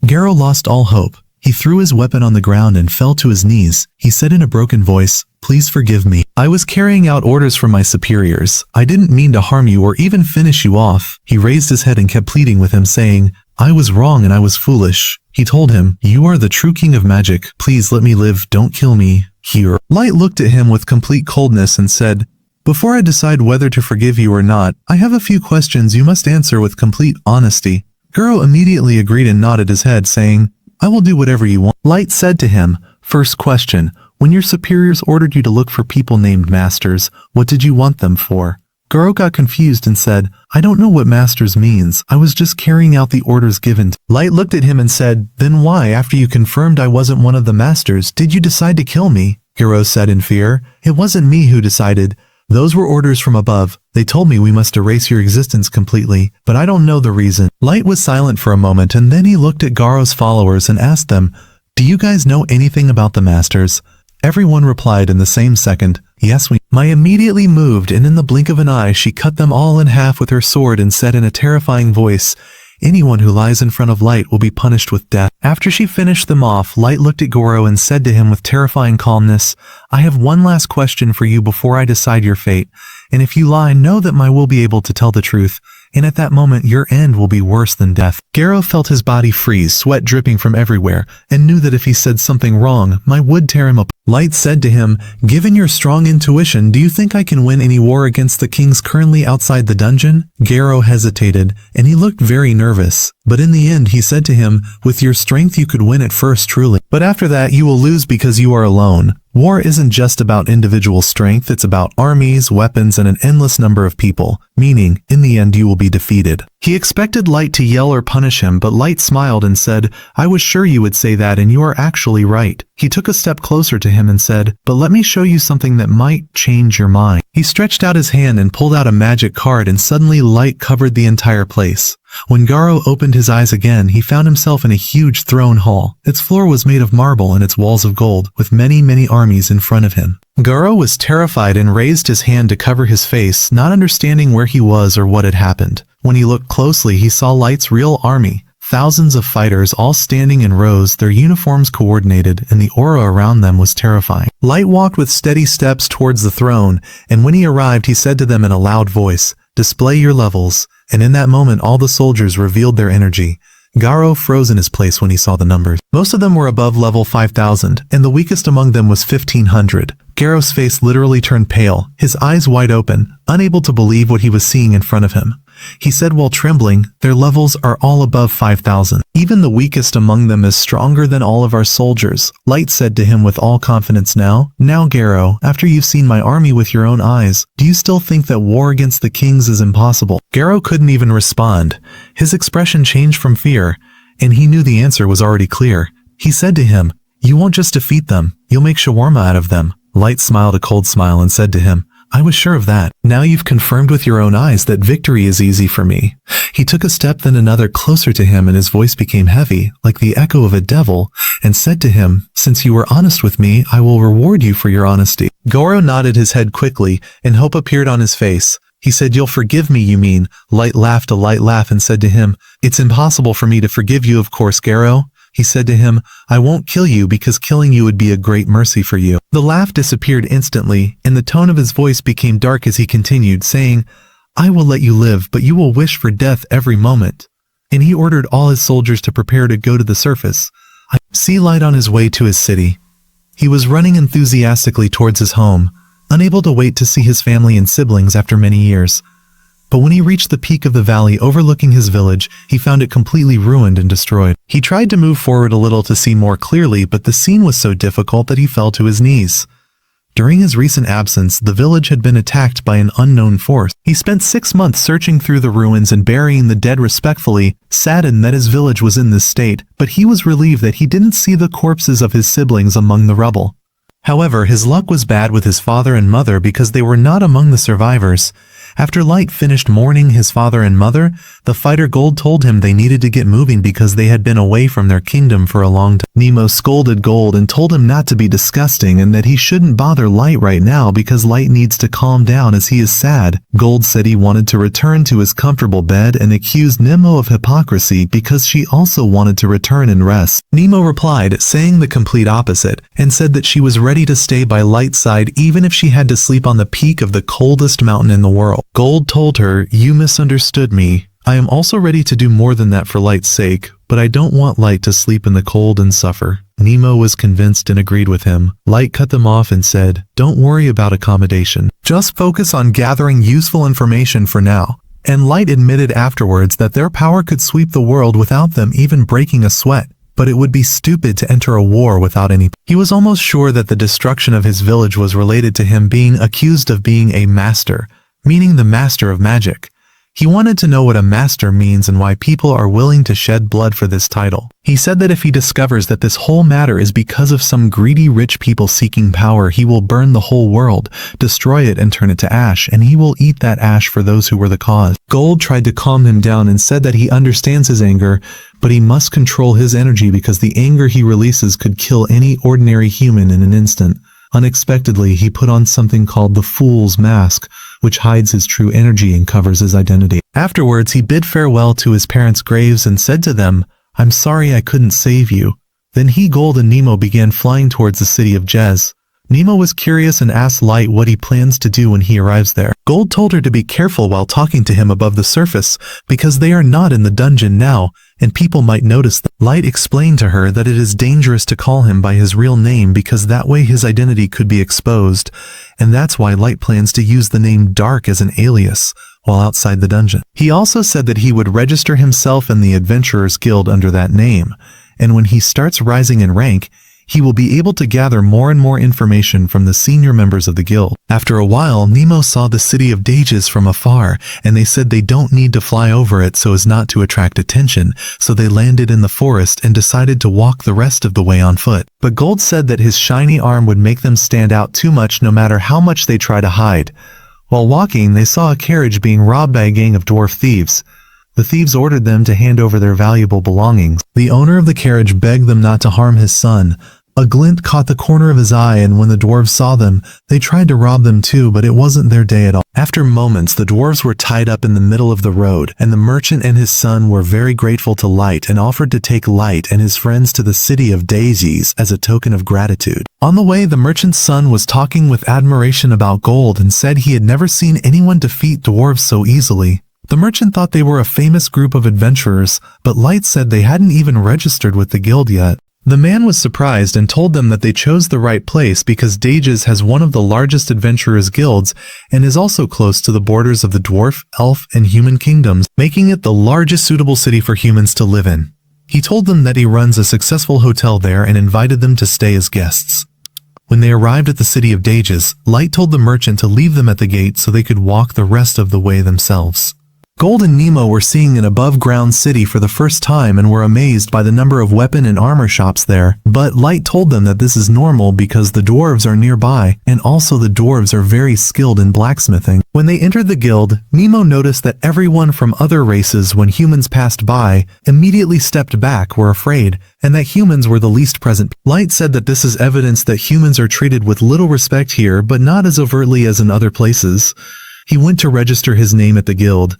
[SPEAKER 1] Garo lost all hope. He threw his weapon on the ground and fell to his knees. He said in a broken voice, "Please forgive me. I was carrying out orders from my superiors. I didn't mean to harm you or even finish you off." He raised his head and kept pleading with him, saying, "I was wrong and I was foolish." He told him, "You are the true king of magic. Please let me live. Don't kill me here." Light looked at him with complete coldness and said, "Before I decide whether to forgive you or not, I have a few questions you must answer with complete honesty." Garo immediately agreed and nodded his head, saying, "I will do whatever you want." Light said to him, "First question, when your superiors ordered you to look for people named masters, what did you want them for?" Garo got confused and said, "I don't know what masters means. I was just carrying out the orders given." Light looked at him and said, "Then why, after you confirmed I wasn't one of the masters, did you decide to kill me?" Garo said in fear, "It wasn't me who decided. Those were orders from above. They told me we must erase your existence completely, but I don't know the reason." Light was silent for a moment and then he looked at Garo's followers and asked them, "Do you guys know anything about the masters?" Everyone replied in the same second, "Yes, we." Mai immediately moved and in the blink of an eye she cut them all in half with her sword and said in a terrifying voice, "Anyone who lies in front of Light will be punished with death." After she finished them off, Light looked at Goro and said to him with terrifying calmness, "I have one last question for you before I decide your fate, and if you lie, know that Mai will be able to tell the truth, and at that moment your end will be worse than death." Garo felt his body freeze, sweat dripping from everywhere, and knew that if he said something wrong, Mai would tear him apart. Light said to him, "Given your strong intuition, do you think I can win any war against the kings currently outside the dungeon?" Garo hesitated, and he looked very nervous. But in the end he said to him, "With your strength you could win at first truly. But after that you will lose because you are alone. War isn't just about individual strength, it's about armies, weapons, and an endless number of people, meaning, in the end you will be defeated." He expected Light to yell or punish him, but Light smiled and said, "I was sure you would say that and you are actually right." He took a step closer to him and said, "But let me show you something that might change your mind." He stretched out his hand and pulled out a magic card and suddenly light covered the entire place. When Garo opened his eyes again, he found himself in a huge throne hall. Its floor was made of marble and its walls of gold, with many, many armies in front of him. Garo was terrified and raised his hand to cover his face, not understanding where he was or what had happened. When he looked closely, he saw Light's real army. Thousands of fighters all standing in rows, their uniforms coordinated, and the aura around them was terrifying. Light walked with steady steps towards the throne, and when he arrived he said to them in a loud voice, "Display your levels." And in that moment all the soldiers revealed their energy. Garo froze in his place when he saw the numbers. Most of them were above level 5,000, and the weakest among them was 1,500. Garo's face literally turned pale, his eyes wide open, unable to believe what he was seeing in front of him. He said while trembling, "Their levels are all above 5,000. Even the weakest among them is stronger than all of our soldiers." Light said to him with all confidence, Now Garo, after you've seen my army with your own eyes, do you still think that war against the kings is impossible?" Garo couldn't even respond. His expression changed from fear, and he knew the answer was already clear. He said to him, "You won't just defeat them, you'll make shawarma out of them." Light smiled a cold smile and said to him, "I was sure of that. Now you've confirmed with your own eyes that victory is easy for me." He took a step then another closer to him and his voice became heavy, like the echo of a devil, and said to him, "Since you were honest with me, I will reward you for your honesty." Goro nodded his head quickly, and hope appeared on his face. He said, "You'll forgive me, you mean?" Light laughed a light laugh and said to him, "It's impossible for me to forgive you, of course, Garo." He said to him, "I won't kill you because killing you would be a great mercy for you." The laugh disappeared instantly, and the tone of his voice became dark as he continued, saying, "I will let you live, but you will wish for death every moment." And he ordered all his soldiers to prepare to go to the surface. See Light on his way to his city. He was running enthusiastically towards his home, unable to wait to see his family and siblings after many years. But when he reached the peak of the valley overlooking his village, he found it completely ruined and destroyed. He tried to move forward a little to see more clearly, but the scene was so difficult that he fell to his knees. During his recent absence, the village had been attacked by an unknown force. He spent 6 months searching through the ruins and burying the dead respectfully, saddened that his village was in this state, but he was relieved that he didn't see the corpses of his siblings among the rubble. However, his luck was bad with his father and mother because they were not among the survivors. After Light finished mourning his father and mother, the fighter Gold told him they needed to get moving because they had been away from their kingdom for a long time. Nemo scolded Gold and told him not to be disgusting and that he shouldn't bother Light right now because Light needs to calm down as he is sad. Gold said he wanted to return to his comfortable bed and accused Nemo of hypocrisy because she also wanted to return and rest. Nemo replied, saying the complete opposite, and said that she was ready to stay by Light's side even if she had to sleep on the peak of the coldest mountain in the world. Gold told her, "You misunderstood me. I am also ready to do more than that for Light's sake, but I don't want Light to sleep in the cold and suffer." Nemo was convinced and agreed with him. Light cut them off and said, "Don't worry about accommodation. Just focus on gathering useful information for now." And Light admitted afterwards that their power could sweep the world without them even breaking a sweat. But it would be stupid to enter a war without any. He was almost sure that the destruction of his village was related to him being accused of being a master, meaning the master of magic. He wanted to know what a master means and why people are willing to shed blood for this title. He said that if he discovers that this whole matter is because of some greedy rich people seeking power, he will burn the whole world, destroy it and turn it to ash, and he will eat that ash for those who were the cause. Gold tried to calm him down and said that he understands his anger, but he must control his energy because the anger he releases could kill any ordinary human in an instant. Unexpectedly, he put on something called the Fool's Mask, which hides his true energy and covers his identity. Afterwards, he bid farewell to his parents' graves and said to them, "I'm sorry I couldn't save you." Then he, Gold, and Nemo began flying towards the city of Jez. Nemo was curious and asked Light what he plans to do when he arrives there. Gold told her to be careful while talking to him above the surface, because they are not in the dungeon now, and people might notice them. Light explained to her that it is dangerous to call him by his real name because that way his identity could be exposed, and that's why Light plans to use the name Dark as an alias while outside the dungeon. He also said that he would register himself in the Adventurers Guild under that name, and when he starts rising in rank, he will be able to gather more and more information from the senior members of the guild. After a while, Nemo saw the city of Dages from afar, and they said they don't need to fly over it so as not to attract attention, so they landed in the forest and decided to walk the rest of the way on foot. But Gold said that his shiny arm would make them stand out too much no matter how much they try to hide. While walking, they saw a carriage being robbed by a gang of dwarf thieves. The thieves ordered them to hand over their valuable belongings. The owner of the carriage begged them not to harm his son. A glint caught the corner of his eye, and when the dwarves saw them, they tried to rob them too, but it wasn't their day at all. After moments, the dwarves were tied up in the middle of the road, and the merchant and his son were very grateful to Light and offered to take Light and his friends to the city of Daisies as a token of gratitude. On the way, the merchant's son was talking with admiration about Gold and said he had never seen anyone defeat dwarves so easily. The merchant thought they were a famous group of adventurers, but Light said they hadn't even registered with the guild yet. The man was surprised and told them that they chose the right place because Dages has one of the largest adventurers guilds and is also close to the borders of the dwarf, elf, and human kingdoms, making it the largest suitable city for humans to live in. He told them that he runs a successful hotel there and invited them to stay as guests. When they arrived at the city of Dages, Light told the merchant to leave them at the gate so they could walk the rest of the way themselves. Gold and Nemo were seeing an above-ground city for the first time and were amazed by the number of weapon and armor shops there, but Light told them that this is normal because the dwarves are nearby, and also the dwarves are very skilled in blacksmithing. When they entered the guild, Nemo noticed that everyone from other races, when humans passed by, immediately stepped back, were afraid, and that humans were the least present. Light said that this is evidence that humans are treated with little respect here, but not as overtly as in other places. He went to register his name at the guild.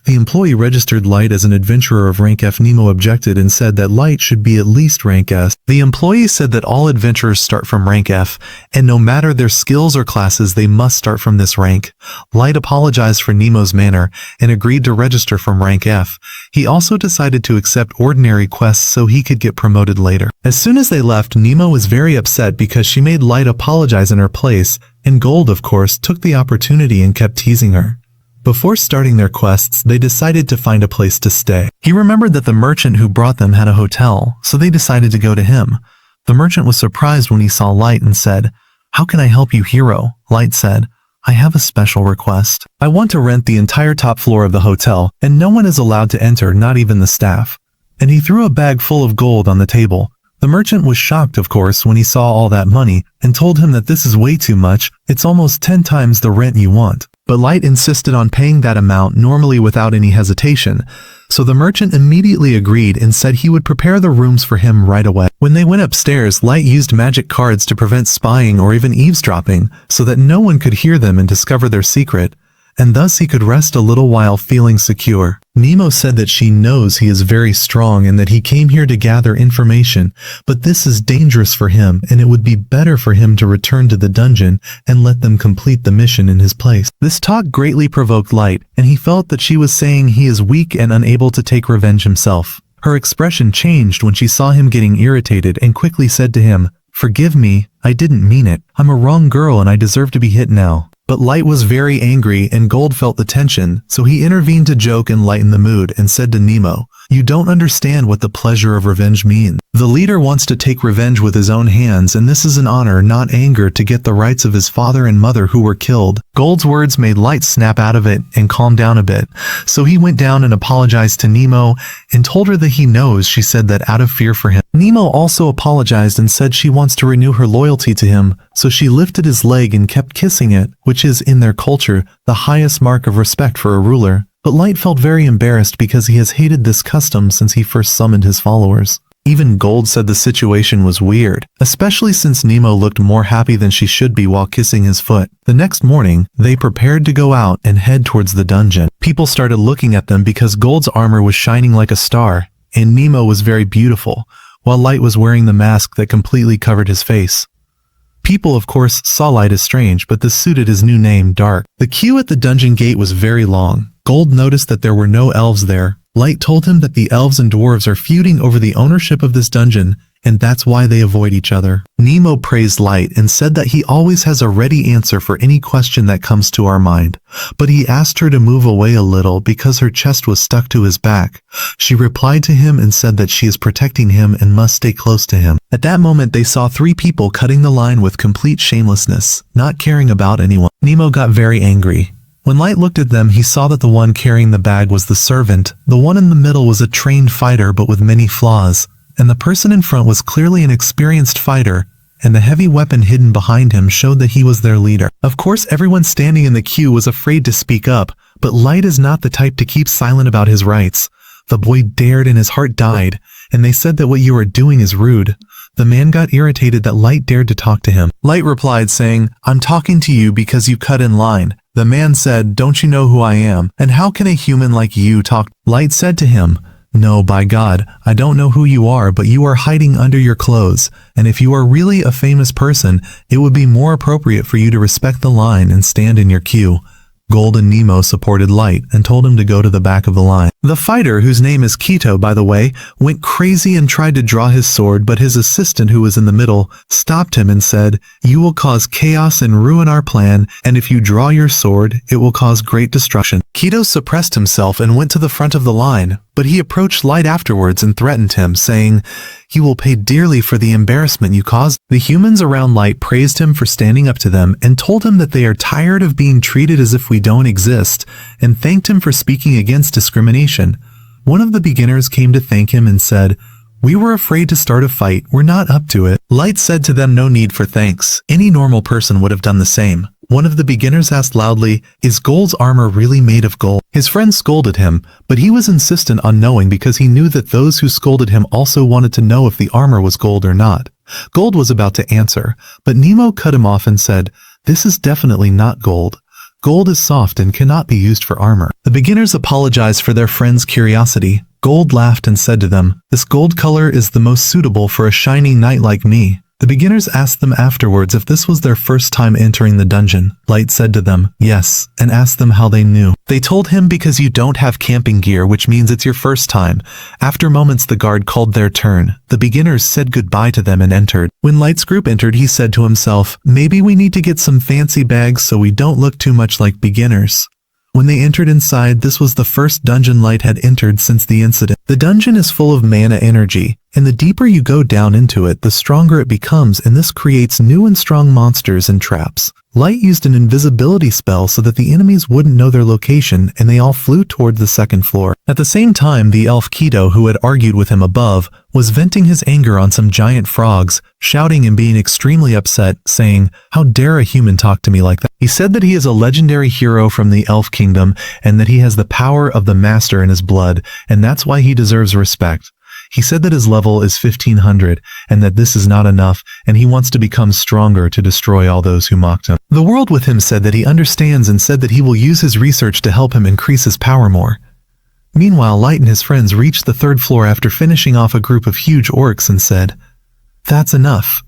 [SPEAKER 1] The employee registered Light as an adventurer of rank F. Nemo objected and said that Light should be at least rank S. The employee said that all adventurers start from rank F, and no matter their skills or classes, they must start from this rank. Light apologized for Nemo's manner and agreed to register from rank F. He also decided to accept ordinary quests so he could get promoted later. As soon as they left, Nemo was very upset because she made Light apologize in her place, and Gold, of course, took the opportunity and kept teasing her. Before starting their quests, they decided to find a place to stay. He remembered that the merchant who brought them had a hotel, so they decided to go to him. The merchant was surprised when he saw Light and said, "How can I help you, hero?" Light said. "I have a special request. I want to rent the entire top floor of the hotel, and no one is allowed to enter, not even the staff." And he threw a bag full of gold on the table. The merchant was shocked, of course, when he saw all that money, and told him that this is way too much, it's almost 10 times the rent you want. But Light insisted on paying that amount normally without any hesitation, so the merchant immediately agreed and said he would prepare the rooms for him right away. When they went upstairs, Light used magic cards to prevent spying or even eavesdropping, so that no one could hear them and discover their secret, and thus he could rest a little while feeling secure. Nemo said that she knows he is very strong and that he came here to gather information, but this is dangerous for him and it would be better for him to return to the dungeon and let them complete the mission in his place. This talk greatly provoked Light, and he felt that she was saying he is weak and unable to take revenge himself. Her expression changed when she saw him getting irritated and quickly said to him, "Forgive me, I didn't mean it. I'm a wrong girl and I deserve to be hit now." But Light was very angry and Gold felt the tension, so he intervened to joke and lighten the mood and said to Nemo, "You don't understand what the pleasure of revenge means. The leader wants to take revenge with his own hands, and this is an honor, not anger, to get the rights of his father and mother who were killed." Gold's words made Light snap out of it and calm down a bit, so he went down and apologized to Nemo and told her that he knows she said that out of fear for him. Nemo also apologized and said she wants to renew her loyalty to him, so she lifted his leg and kept kissing it, which is, in their culture, the highest mark of respect for a ruler. But Light felt very embarrassed because he has hated this custom since he first summoned his followers. Even Gold said the situation was weird, especially since Nemo looked more happy than she should be while kissing his foot. The next morning, they prepared to go out and head towards the dungeon. People started looking at them because Gold's armor was shining like a star, and Nemo was very beautiful, while Light was wearing the mask that completely covered his face. People, of course, saw Light as strange, but this suited his new name, Dark. The queue at the dungeon gate was very long. Gold noticed that there were no elves there. Light told him that the elves and dwarves are feuding over the ownership of this dungeon, and that's why they avoid each other. Nemo praised Light and said that he always has a ready answer for any question that comes to our mind, but he asked her to move away a little because her chest was stuck to his back. She replied to him and said that she is protecting him and must stay close to him. At that moment, they saw 3 people cutting the line with complete shamelessness, not caring about anyone. Nemo got very angry. When Light looked at them, he saw that the one carrying the bag was the servant, the one in the middle was a trained fighter but with many flaws, and the person in front was clearly an experienced fighter, and the heavy weapon hidden behind him showed that he was their leader. Of course, everyone standing in the queue was afraid to speak up, but Light is not the type to keep silent about his rights. The boy dared and his heart died, and they said that what you are doing is rude. The man got irritated that Light dared to talk to him. Light replied saying, "I'm talking to you because you cut in line." The man said, "Don't you know who I am? And how can a human like you talk?" Light said to him, "No, by God, I don't know who you are, but you are hiding under your clothes, and if you are really a famous person, it would be more appropriate for you to respect the line and stand in your queue." Gold and Nemo supported Light and told him to go to the back of the line. The fighter, whose name is Kito by the way, went crazy and tried to draw his sword, but his assistant, who was in the middle, stopped him and said, "You will cause chaos and ruin our plan, and if you draw your sword, it will cause great destruction." Kito suppressed himself and went to the front of the line, but he approached Light afterwards and threatened him, saying, "You will pay dearly for the embarrassment you caused." The humans around Light praised him for standing up to them and told him that they are tired of being treated as if we don't exist, and thanked him for speaking against discrimination. One of the beginners came to thank him and said, "We were afraid to start a fight, we're not up to it." Light said to them, "No need for thanks. Any normal person would have done the same." One of the beginners asked loudly, "Is Gold's armor really made of gold?" His friend scolded him, but he was insistent on knowing because he knew that those who scolded him also wanted to know if the armor was gold or not. Gold was about to answer, but Nemo cut him off and said, "This is definitely not gold. Gold is soft and cannot be used for armor." The beginners apologized for their friend's curiosity. Gold laughed and said to them, "This gold color is the most suitable for a shining knight like me." The beginners asked them afterwards if this was their first time entering the dungeon. Light said to them, "Yes," and asked them how they knew. They told him, "Because you don't have camping gear, which means it's your first time." After moments, the guard called their turn. The beginners said goodbye to them and entered. When Light's group entered, he said to himself, "Maybe we need to get some fancy bags so we don't look too much like beginners." When they entered inside, this was the first dungeon Light had entered since the incident. The dungeon is full of mana energy, and the deeper you go down into it, the stronger it becomes, and this creates new and strong monsters and traps. Light used an invisibility spell so that the enemies wouldn't know their location, and they all flew toward the second floor. At the same time, the elf Kido, who had argued with him above, was venting his anger on some giant frogs, shouting and being extremely upset, saying, "How dare a human talk to me like that?" He said that he is a legendary hero from the elf kingdom, and that he has the power of the master in his blood, and that's why he deserves respect. He said that his level is 1500, and that this is not enough, and he wants to become stronger to destroy all those who mocked him. The world with him said that he understands and said that he will use his research to help him increase his power more. Meanwhile, Light and his friends reached the third floor after finishing off a group of huge orcs and said, "That's enough.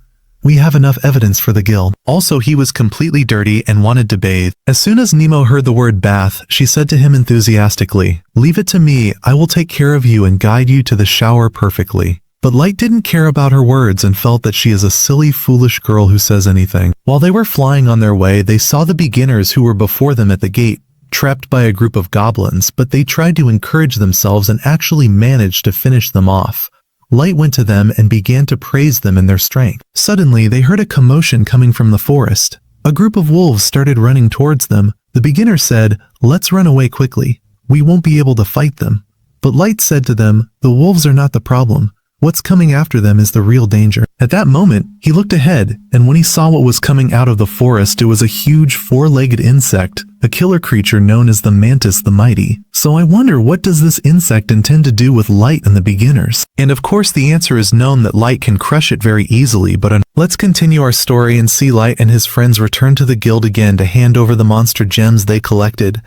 [SPEAKER 1] We have enough evidence for the guild." Also, he was completely dirty and wanted to bathe. As soon as Nemo heard the word bath, she said to him enthusiastically, "Leave it to me, I will take care of you and guide you to the shower perfectly." But Light didn't care about her words and felt that she is a silly, foolish girl who says anything. While they were flying on their way, they saw the beginners who were before them at the gate, trapped by a group of goblins, but they tried to encourage themselves and actually managed to finish them off. Light went to them and began to praise them in their strength. Suddenly, they heard a commotion coming from the forest. A group of wolves started running towards them. The beginner said, "Let's run away quickly. We won't be able to fight them." But Light said to them, "The wolves are not the problem. What's coming after them is the real danger." At that moment, he looked ahead, and when he saw what was coming out of the forest, it was a huge four-legged insect, a killer creature known as the Mantis the Mighty. So I wonder, what does this insect intend to do with Light and the beginners? And of course the answer is known, that Light can crush it very easily, but let's continue our story and see Light and his friends return to the guild again to hand over the monster gems they collected.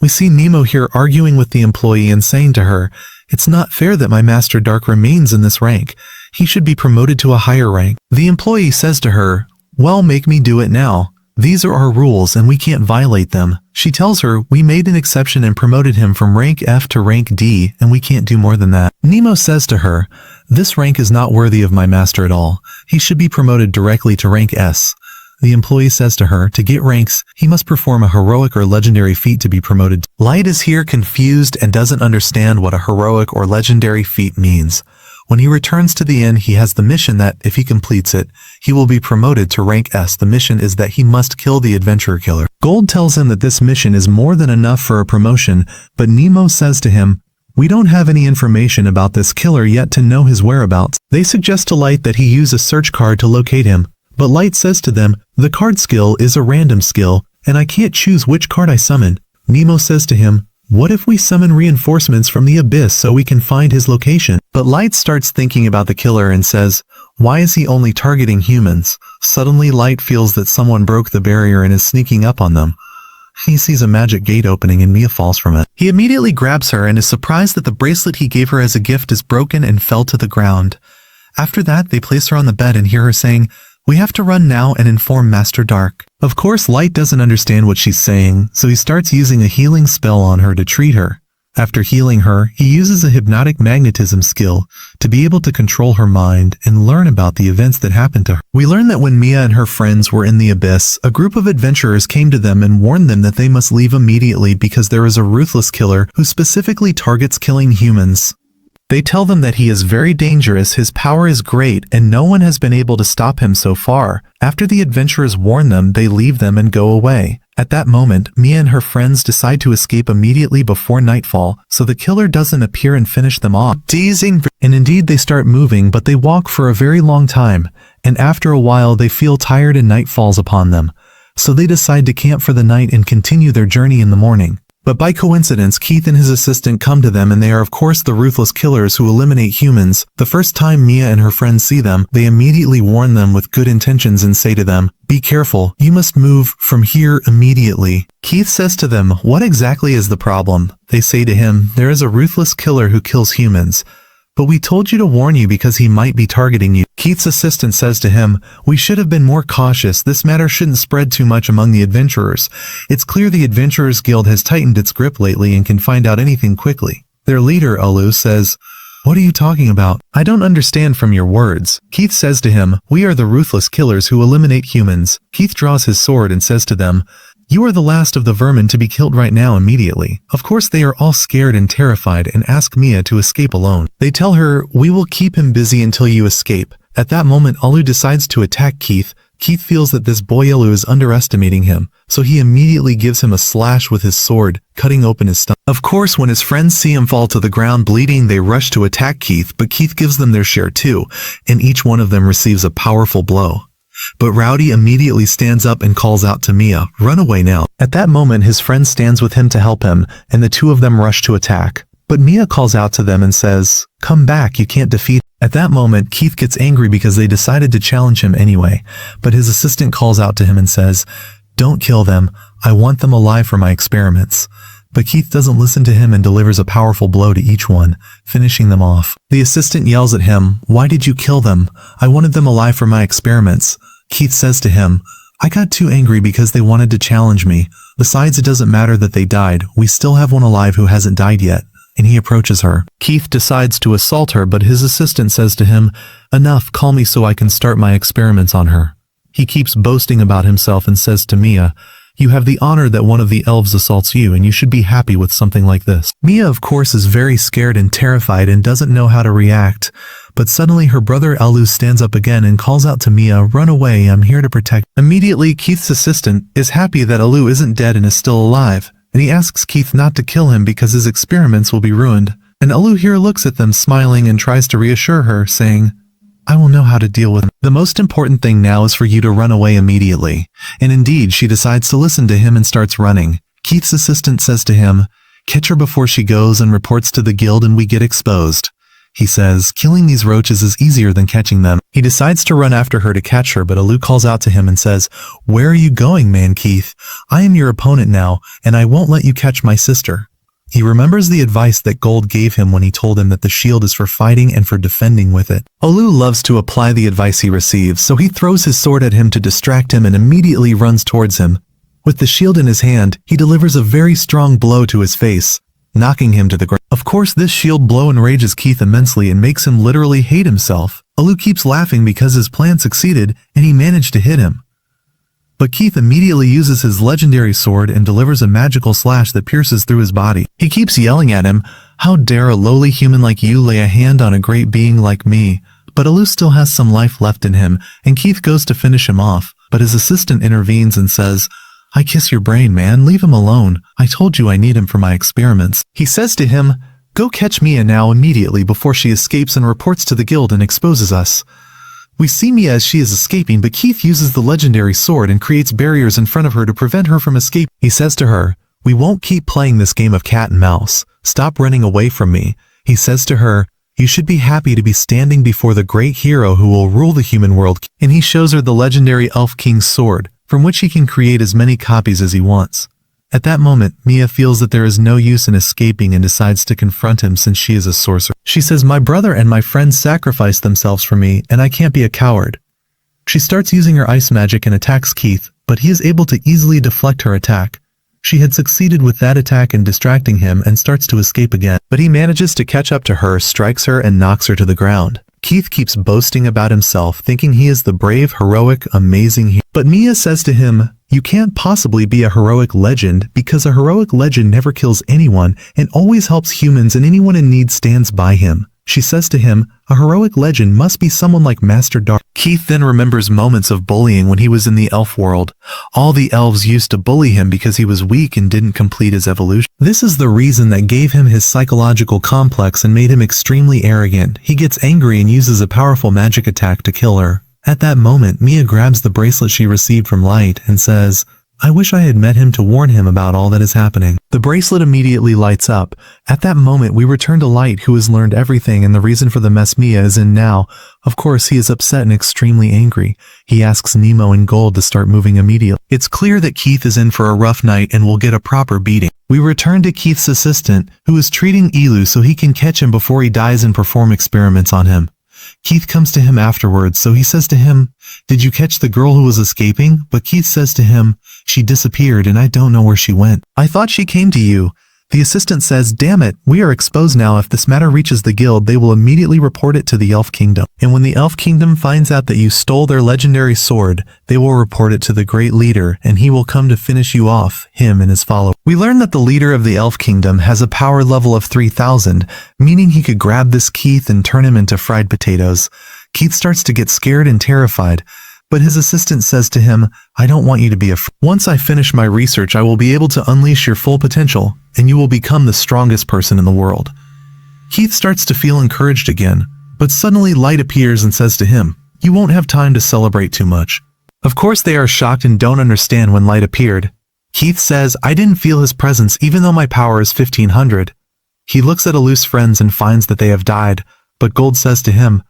[SPEAKER 1] We see Nemo here arguing with the employee and saying to her, "It's not fair that my Master Dark remains in this rank. He should be promoted to a higher rank." The employee says to her, "Well, make me do it now. These are our rules and we can't violate them." She tells her, "We made an exception and promoted him from rank F to rank D, and we can't do more than that." Nemo says to her, "This rank is not worthy of my master at all. He should be promoted directly to rank S." The employee says to her, to get ranks, he must perform a heroic or legendary feat to be promoted. Light is here confused and doesn't understand what a heroic or legendary feat means. When he returns to the inn, he has the mission that, if he completes it, he will be promoted to rank S. The mission is that he must kill the adventurer killer. Gold tells him that this mission is more than enough for a promotion, but Nemo says to him, "We don't have any information about this killer yet to know his whereabouts." They suggest to Light that he use a search card to locate him, but Light says to them, "The card skill is a random skill, and I can't choose which card I summon." Nemo says to him, "What if we summon reinforcements from the abyss so we can find his location?" But Light starts thinking about the killer and says, "Why is he only targeting humans?" Suddenly Light feels that someone broke the barrier and is sneaking up on them. He sees a magic gate opening and Mia falls from it. He immediately grabs her and is surprised that the bracelet he gave her as a gift is broken and fell to the ground. After that, they place her on the bed and hear her saying, "We have to run now and inform Master Dark." Of course, Light doesn't understand what she's saying, so he starts using a healing spell on her to treat her. After healing her, he uses a hypnotic magnetism skill to be able to control her mind and learn about the events that happened to her. We learn that when Mia and her friends were in the abyss, a group of adventurers came to them and warned them that they must leave immediately because there is a ruthless killer who specifically targets killing humans. They tell them that he is very dangerous, his power is great, and no one has been able to stop him so far. After the adventurers warn them, they leave them and go away. At that moment, Mia and her friends decide to escape immediately before nightfall, so the killer doesn't appear and finish them off. And indeed they start moving, but they walk for a very long time, and after a while they feel tired and night falls upon them. So they decide to camp for the night and continue their journey in the morning. But by coincidence, Keith and his assistant come to them, and they are of course the ruthless killers who eliminate humans. The first time Mia and her friends see them, they immediately warn them with good intentions and say to them, "Be careful, you must move from here immediately." Keith says to them, "What exactly is the problem?" They say to him, "There is a ruthless killer who kills humans. But we told you to warn you because he might be targeting you." Keith's assistant says to him, "We should have been more cautious. This matter shouldn't spread too much among the adventurers. It's clear the Adventurers Guild has tightened its grip lately and can find out anything quickly." Their leader, Olu, says, "What are you talking about? I don't understand from your words." Keith says to him, "We are the ruthless killers who eliminate humans." Keith draws his sword and says to them, You are the last of the vermin to be killed right now immediately. Of course they are all scared and terrified and ask Mia to escape alone. They tell her, we will keep him busy until you escape. At that moment Alu decides to attack Keith. Keith feels that this boy Alu is underestimating him, so he immediately gives him a slash with his sword, cutting open his stomach. Of course, when his friends see him fall to the ground bleeding, they rush to attack Keith, but Keith gives them their share too, and each one of them receives a powerful blow. But Rowdy immediately stands up and calls out to Mia, run away now. At that moment, his friend stands with him to help him, and the two of them rush to attack. But Mia calls out to them and says, come back, you can't defeat. At that moment, Keith gets angry because they decided to challenge him anyway, but his assistant calls out to him and says, don't kill them, I want them alive for my experiments. But Keith doesn't listen to him and delivers a powerful blow to each one, finishing them off. The assistant yells at him, why did you kill them? I wanted them alive for my experiments. Keith says to him, I got too angry because they wanted to challenge me. Besides, it doesn't matter that they died, we still have one alive who hasn't died yet. And he approaches her. Keith decides to assault her, but his assistant says to him, enough, call me so I can start my experiments on her. He keeps boasting about himself and says to Mia, you have the honor that one of the elves assaults you, and you should be happy with something like this. Mia, of course, is very scared and terrified and doesn't know how to react, but suddenly her brother Alu stands up again and calls out to Mia, run away, I'm here to protect. Immediately, Keith's assistant is happy that Alu isn't dead and is still alive, and he asks Keith not to kill him because his experiments will be ruined. And Alu here looks at them smiling and tries to reassure her, saying, I will know how to deal with him. The most important thing now is for you to run away immediately. And indeed, she decides to listen to him and starts running. Keith's assistant says to him, catch her before she goes and reports to the guild and we get exposed. He says, killing these roaches is easier than catching them. He decides to run after her to catch her, but Alu calls out to him and says, where are you going, man, Keith? I am your opponent now, and I won't let you catch my sister. He remembers the advice that Gold gave him when he told him that the shield is for fighting and for defending with it. Alu loves to apply the advice he receives, so he throws his sword at him to distract him and immediately runs towards him. With the shield in his hand, he delivers a very strong blow to his face, knocking him to the ground. Of course, this shield blow enrages Keith immensely and makes him literally hate himself. Alu keeps laughing because his plan succeeded and he managed to hit him. But Keith immediately uses his legendary sword and delivers a magical slash that pierces through his body. He keeps yelling at him, how dare a lowly human like you lay a hand on a great being like me? But Alu still has some life left in him, and Keith goes to finish him off, but his assistant intervenes and says, I kiss your brain, man, leave him alone. I told you I need him for my experiments. He says to him, go catch Mia now immediately before she escapes and reports to the guild and exposes us. We see Mia as she is escaping, but Keith uses the legendary sword and creates barriers in front of her to prevent her from escape. He says to her, we won't keep playing this game of cat and mouse. Stop running away from me. He says to her, you should be happy to be standing before the great hero who will rule the human world. And he shows her the legendary Elf King's sword, from which he can create as many copies as he wants. At that moment, Mia feels that there is no use in escaping and decides to confront him since she is a sorcerer. She says, my brother and my friends sacrificed themselves for me, and I can't be a coward. She starts using her ice magic and attacks Keith, but he is able to easily deflect her attack. She had succeeded with that attack in distracting him and starts to escape again, but he manages to catch up to her, strikes her, and knocks her to the ground. Keith keeps boasting about himself, thinking he is the brave, heroic, amazing hero. But Mia says to him, you can't possibly be a heroic legend because a heroic legend never kills anyone and always helps humans, and anyone in need stands by him. She says to him, a heroic legend must be someone like Master Dark. Keith then remembers moments of bullying when he was in the elf world. All the elves used to bully him because he was weak and didn't complete his evolution. This is the reason that gave him his psychological complex and made him extremely arrogant. He gets angry and uses a powerful magic attack to kill her. At that moment, Mia grabs the bracelet she received from Light and says, I wish I had met him to warn him about all that is happening. The bracelet immediately lights up. At that moment, we return to Light, who has learned everything and the reason for the mess Mia is in now. Of course, he is upset and extremely angry. He asks Nemo and Gold to start moving immediately. It's clear that Keith is in for a rough night and will get a proper beating. We return to Keith's assistant, who is treating Elu so he can catch him before he dies and perform experiments on him. Keith comes to him afterwards, so he says to him, did you catch the girl who was escaping? But Keith says to him, she disappeared and I don't know where she went. I thought she came to you. The assistant says, damn it, we are exposed now. If this matter reaches the guild, they will immediately report it to the Elf Kingdom. And when the Elf Kingdom finds out that you stole their legendary sword, they will report it to the great leader, and he will come to finish you off, him and his followers. We learn that the leader of the Elf Kingdom has a power level of 3000, meaning he could grab this Keith and turn him into fried potatoes. Keith starts to get scared and terrified, but his assistant says to him, I don't want you to be afraid. Once I finish my research, I will be able to unleash your full potential, and you will become the strongest person in the world. Keith starts to feel encouraged again, but suddenly Light appears and says to him, you won't have time to celebrate too much. Of course they are shocked and don't understand when Light appeared. Keith says, I didn't feel his presence even though my power is 1500. He looks at Alu's friends and finds that they have died, but Gold says to him,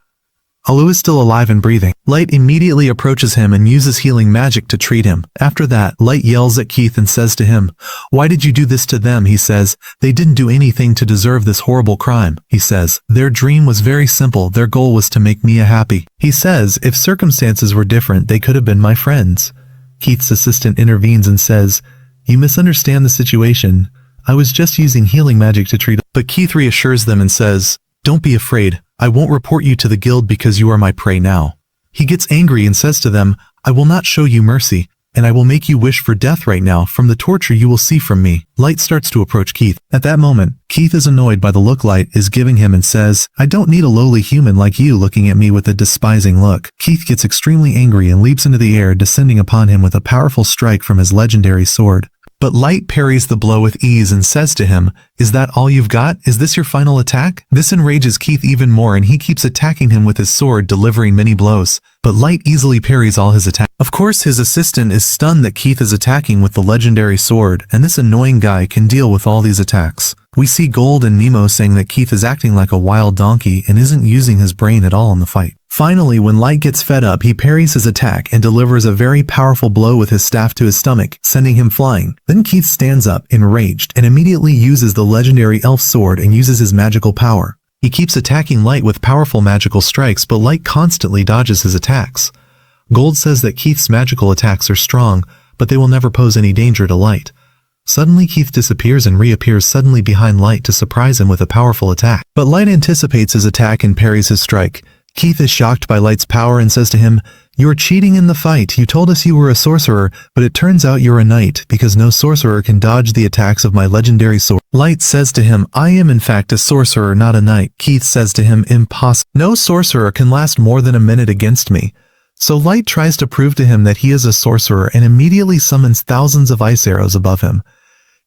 [SPEAKER 1] Alu is still alive and breathing. Light immediately approaches him and uses healing magic to treat him. After that, Light yells at Keith and says to him, why did you do this to them? He says, they didn't do anything to deserve this horrible crime. He says, their dream was very simple. Their goal was to make Mia happy. He says, if circumstances were different, they could have been my friends. Keith's assistant intervenes and says, you misunderstand the situation. I was just using healing magic to treat. But Keith reassures them and says, don't be afraid. I won't report you to the guild because you are my prey now. He gets angry and says to them, I will not show you mercy, and I will make you wish for death right now from the torture you will see from me. Light starts to approach Keith. At that moment, Keith is annoyed by the look Light is giving him and says, I don't need a lowly human like you looking at me with a despising look. Keith gets extremely angry and leaps into the air, descending upon him with a powerful strike from his legendary sword. But Light parries the blow with ease and says to him, is that all you've got? Is this your final attack? This enrages Keith even more and he keeps attacking him with his sword, delivering many blows. But Light easily parries all his attacks. Of course, his assistant is stunned that Keith is attacking with the legendary sword, and this annoying guy can deal with all these attacks. We see Gold and Nemo saying that Keith is acting like a wild donkey and isn't using his brain at all in the fight. Finally, when Light gets fed up, he parries his attack and delivers a very powerful blow with his staff to his stomach, sending him flying. Then Keith stands up, enraged, and immediately uses the legendary elf sword and uses his magical power. He keeps attacking Light with powerful magical strikes, but Light constantly dodges his attacks. Gold says that Keith's magical attacks are strong, but they will never pose any danger to Light. Suddenly Keith disappears and reappears suddenly behind Light to surprise him with a powerful attack. But Light anticipates his attack and parries his strike. Keith is shocked by Light's power and says to him, "You're cheating in the fight. You told us you were a sorcerer, but it turns out you're a knight, because no sorcerer can dodge the attacks of my legendary sword." Light says to him, "I am in fact a sorcerer, not a knight." Keith says to him, "Impossible. No sorcerer can last more than a minute against me." So Light tries to prove to him that he is a sorcerer and immediately summons thousands of ice arrows above him.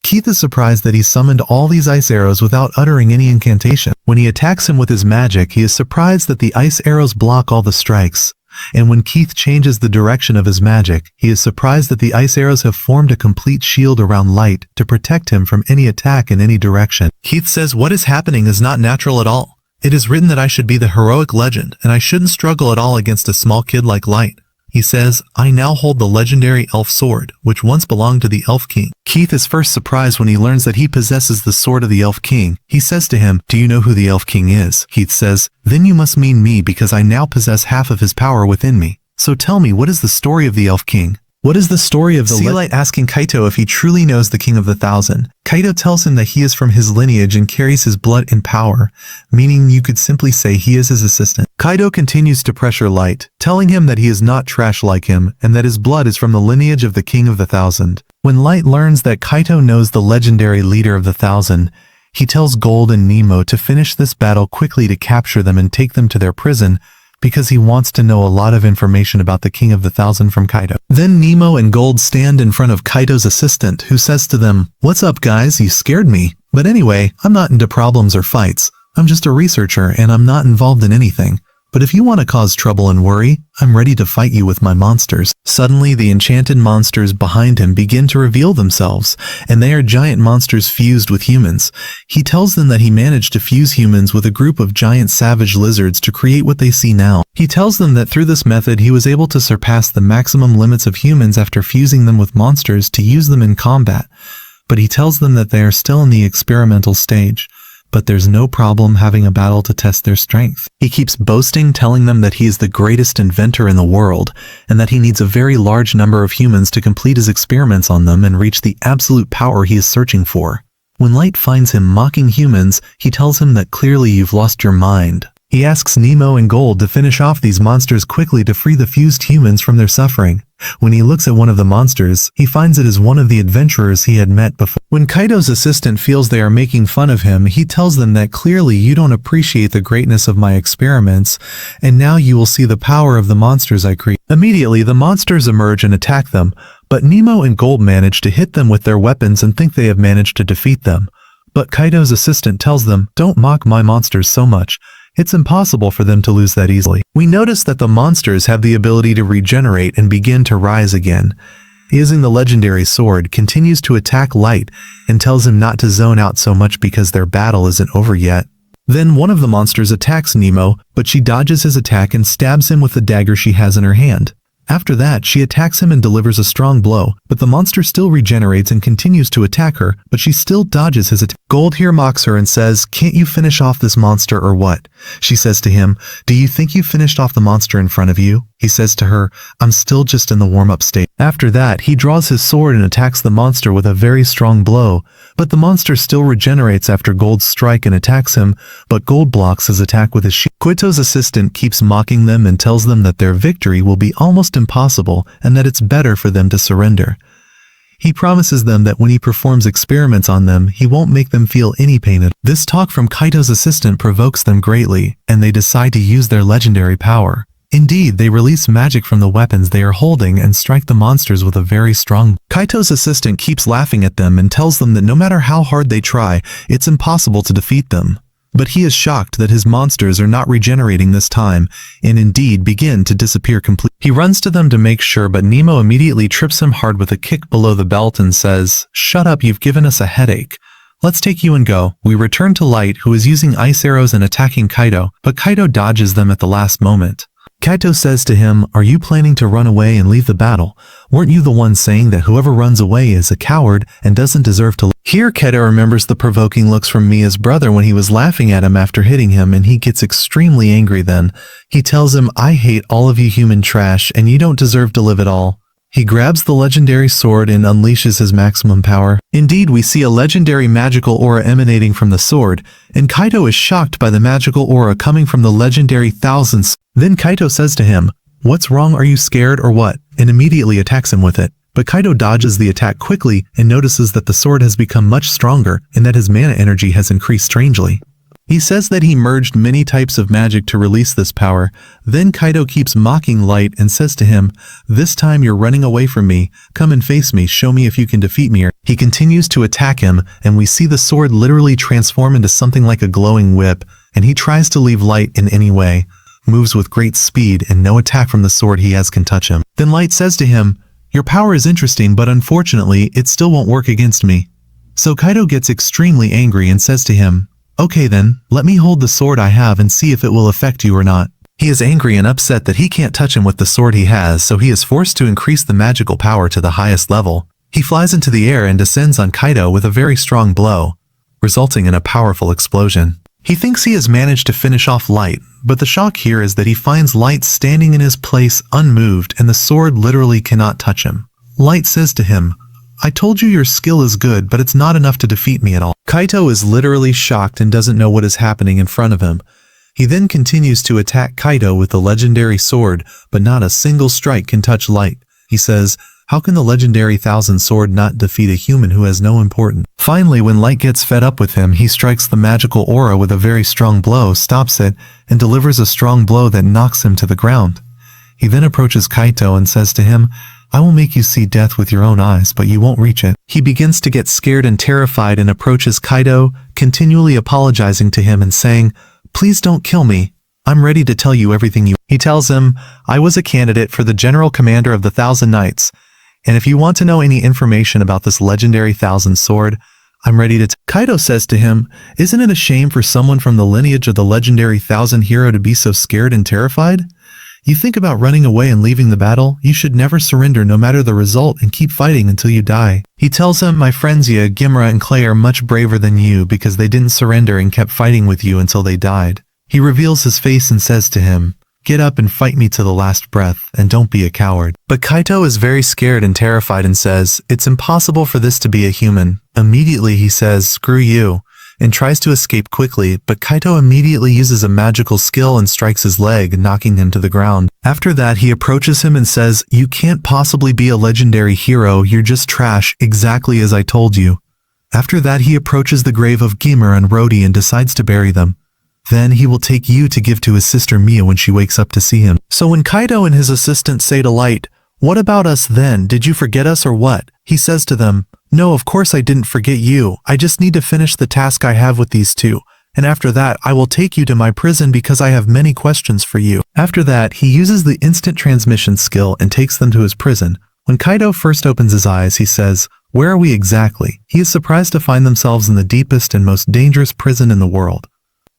[SPEAKER 1] Keith is surprised that he summoned all these ice arrows without uttering any incantation. When he attacks him with his magic, he is surprised that the ice arrows block all the strikes. And when Keith changes the direction of his magic, he is surprised that the ice arrows have formed a complete shield around Light to protect him from any attack in any direction. Keith says what is happening is not natural at all. It is written that I should be the heroic legend, and I shouldn't struggle at all against a small kid like Light. He says, "I now hold the legendary elf sword, which once belonged to the Elf King." Keith is first surprised when he learns that he possesses the sword of the Elf King. He says to him, "Do you know who the Elf King is?" Keith says, "Then you must mean me, because I now possess half of his power within me. So tell me, what is the story of the Elf King?" What is the story of the Light asking Kaito if he truly knows the King of the Thousand. Kaito tells him that he is from his lineage and carries his blood in power, meaning you could simply say he is his assistant. Kaito continues to pressure Light, telling him that he is not trash like him and that his blood is from the lineage of the King of the Thousand. When Light learns that Kaito knows the legendary leader of the Thousand, he tells Gold and Nemo to finish this battle quickly to capture them and take them to their prison, because he wants to know a lot of information about the King of the Thousand from Kaito. Then Nemo and Gold stand in front of Kaito's assistant, who says to them, "What's up guys, you scared me. But anyway, I'm not into problems or fights. I'm just a researcher and I'm not involved in anything. But if you want to cause trouble and worry, I'm ready to fight you with my monsters." Suddenly, the enchanted monsters behind him begin to reveal themselves, and they are giant monsters fused with humans. He tells them that he managed to fuse humans with a group of giant savage lizards to create what they see now. He tells them that through this method, he was able to surpass the maximum limits of humans after fusing them with monsters to use them in combat. But he tells them that they are still in the experimental stage. But there's no problem having a battle to test their strength. He keeps boasting, telling them that he is the greatest inventor in the world, and that he needs a very large number of humans to complete his experiments on them and reach the absolute power he is searching for. When Light finds him mocking humans, he tells him that clearly you've lost your mind. He asks Nemo and Gold to finish off these monsters quickly to free the fused humans from their suffering. When he looks at one of the monsters, he finds it is one of the adventurers he had met before. When Kaito's assistant feels they are making fun of him, he tells them that clearly you don't appreciate the greatness of my experiments, and now you will see the power of the monsters I create. Immediately, the monsters emerge and attack them, but Nemo and Gold manage to hit them with their weapons and think they have managed to defeat them. But Kaito's assistant tells them, "Don't mock my monsters so much. It's impossible for them to lose that easily." We notice that the monsters have the ability to regenerate and begin to rise again. Using the legendary sword, continues to attack Light and tells him not to zone out so much because their battle isn't over yet. Then one of the monsters attacks Nemo, but she dodges his attack and stabs him with the dagger she has in her hand. After that, she attacks him and delivers a strong blow, but the monster still regenerates and continues to attack her, but she still dodges his attack. Gold here mocks her and says, "Can't you finish off this monster or what?" She says to him, "Do you think you finished off the monster in front of you?" He says to her, "I'm still just in the warm-up state." After that, he draws his sword and attacks the monster with a very strong blow, but the monster still regenerates after Gold's strike and attacks him, but Gold blocks his attack with his shield. Quito's assistant keeps mocking them and tells them that their victory will be almost impossible and that it's better for them to surrender. He promises them that when he performs experiments on them, he won't make them feel any pain at all. This talk from Kaito's assistant provokes them greatly, and they decide to use their legendary power. Indeed, they release magic from the weapons they are holding and strike the monsters with a very strong. Kaito's assistant keeps laughing at them and tells them that no matter how hard they try, it's impossible to defeat them. But he is shocked that his monsters are not regenerating this time, and indeed begin to disappear completely. He runs to them to make sure, but Nemo immediately trips him hard with a kick below the belt and says, "Shut up, you've given us a headache. Let's take you and go." We return to Light, who is using ice arrows and attacking Kaito, but Kaito dodges them at the last moment. Kaito says to him, "Are you planning to run away and leave the battle? Weren't you the one saying that whoever runs away is a coward and doesn't deserve to live?" Here Kaito remembers the provoking looks from Mia's brother when he was laughing at him after hitting him, and he gets extremely angry then. He tells him, "I hate all of you human trash and you don't deserve to live at all." He grabs the legendary sword and unleashes his maximum power. Indeed, we see a legendary magical aura emanating from the sword, and Kaito is shocked by the magical aura coming from the legendary thousands. Then Kaito says to him, "What's wrong, are you scared or what?" and immediately attacks him with it. But Kaito dodges the attack quickly and notices that the sword has become much stronger and that his mana energy has increased strangely. He says that he merged many types of magic to release this power. Then Kaito keeps mocking Light and says to him, "This time you're running away from me. Come and face me, show me if you can defeat me." He continues to attack him, and we see the sword literally transform into something like a glowing whip, and he tries to leave Light in any way, moves with great speed, and no attack from the sword he has can touch him. Then Light says to him, "Your power is interesting, but unfortunately, it still won't work against me." So Kaito gets extremely angry and says to him, "Okay then, let me hold the sword I have and see if it will affect you or not." He is angry and upset that he can't touch him with the sword he has, so he is forced to increase the magical power to the highest level. He flies into the air and descends on Kaito with a very strong blow, resulting in a powerful explosion. He thinks he has managed to finish off Light, but the shock here is that he finds Light standing in his place unmoved and the sword literally cannot touch him. Light says to him, "I told you your skill is good, but it's not enough to defeat me at all." Kaito is literally shocked and doesn't know what is happening in front of him. He then continues to attack Kaito with the legendary sword, but not a single strike can touch Light. He says, "How can the legendary thousand sword not defeat a human who has no importance?" Finally, when Light gets fed up with him, he strikes the magical aura with a very strong blow, stops it, and delivers a strong blow that knocks him to the ground. He then approaches Kaito and says to him, "I will make you see death with your own eyes, but you won't reach it." He begins to get scared and terrified and approaches Kaito, continually apologizing to him and saying, "Please don't kill me. I'm ready to tell you everything you." He tells him, "I was a candidate for the general commander of the Thousand Knights, and if you want to know any information about this legendary thousand sword, I'm ready to." Kaito says to him, "Isn't it a shame for someone from the lineage of the legendary thousand hero to be so scared and terrified? You think about running away and leaving the battle? You should never surrender no matter the result and keep fighting until you die." He tells him, "My friends Ya, Gimra, and Clay are much braver than you because they didn't surrender and kept fighting with you until they died." He reveals his face and says to him, Get up and fight me to the last breath, and don't be a coward. But Kaito is very scared and terrified and says, it's impossible for this to be a human. Immediately he says, screw you, and tries to escape quickly, but Kaito immediately uses a magical skill and strikes his leg, knocking him to the ground. After that, he approaches him and says, you can't possibly be a legendary hero, you're just trash, exactly as I told you. After that, he approaches the grave of Gimmer and Rody and decides to bury them. Then he will take you to give to his sister Mia when she wakes up to see him. So when Kaito and his assistant say to Light, what about us then? Did you forget us or what? He says to them, no, of course I didn't forget you. I just need to finish the task I have with these two. And after that, I will take you to my prison because I have many questions for you. After that, he uses the instant transmission skill and takes them to his prison. When Kaito first opens his eyes, he says, where are we exactly? He is surprised to find themselves in the deepest and most dangerous prison in the world.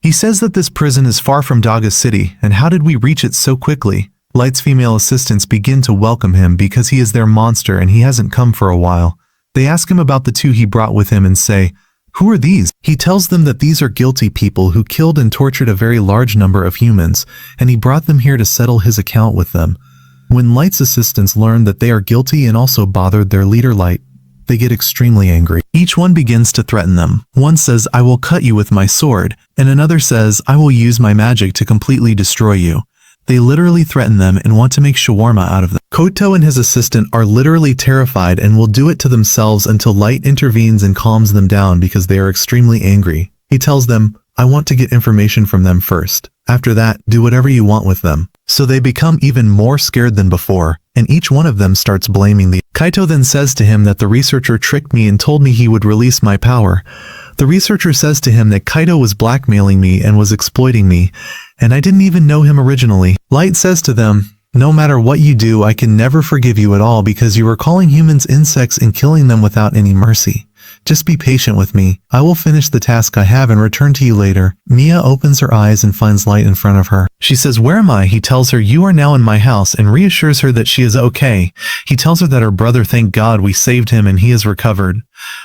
[SPEAKER 1] He says that this prison is far from Daga City, and how did we reach it so quickly? Light's female assistants begin to welcome him because he is their monster and he hasn't come for a while. They ask him about the two he brought with him and say, who are these? He tells them that these are guilty people who killed and tortured a very large number of humans, and he brought them here to settle his account with them. When Light's assistants learn that they are guilty and also bothered their leader Light, they get extremely angry. Each one begins to threaten them. One says, I will cut you with my sword, and another says, I will use my magic to completely destroy you. They literally threaten them and want to make shawarma out of them. Koto and his assistant are literally terrified and will do it to themselves until Light intervenes and calms them down because they are extremely angry. He tells them, I want to get information from them first. After that, do whatever you want with them. So they become even more scared than before, and each one of them starts blaming the Kaito then says to him that the researcher tricked me and told me he would release my power. The researcher says to him that Kaito was blackmailing me and was exploiting me, and I didn't even know him originally. Light says to them, no matter what you do, I can never forgive you at all because you are calling humans insects and killing them without any mercy. Just be patient with me. I will finish the task I have and return to you later. Mia opens her eyes and finds Light in front of her. She says, where am I? He tells her, you are now in my house, and reassures her that she is okay. He tells her that her brother, thank God we saved him and he is recovered.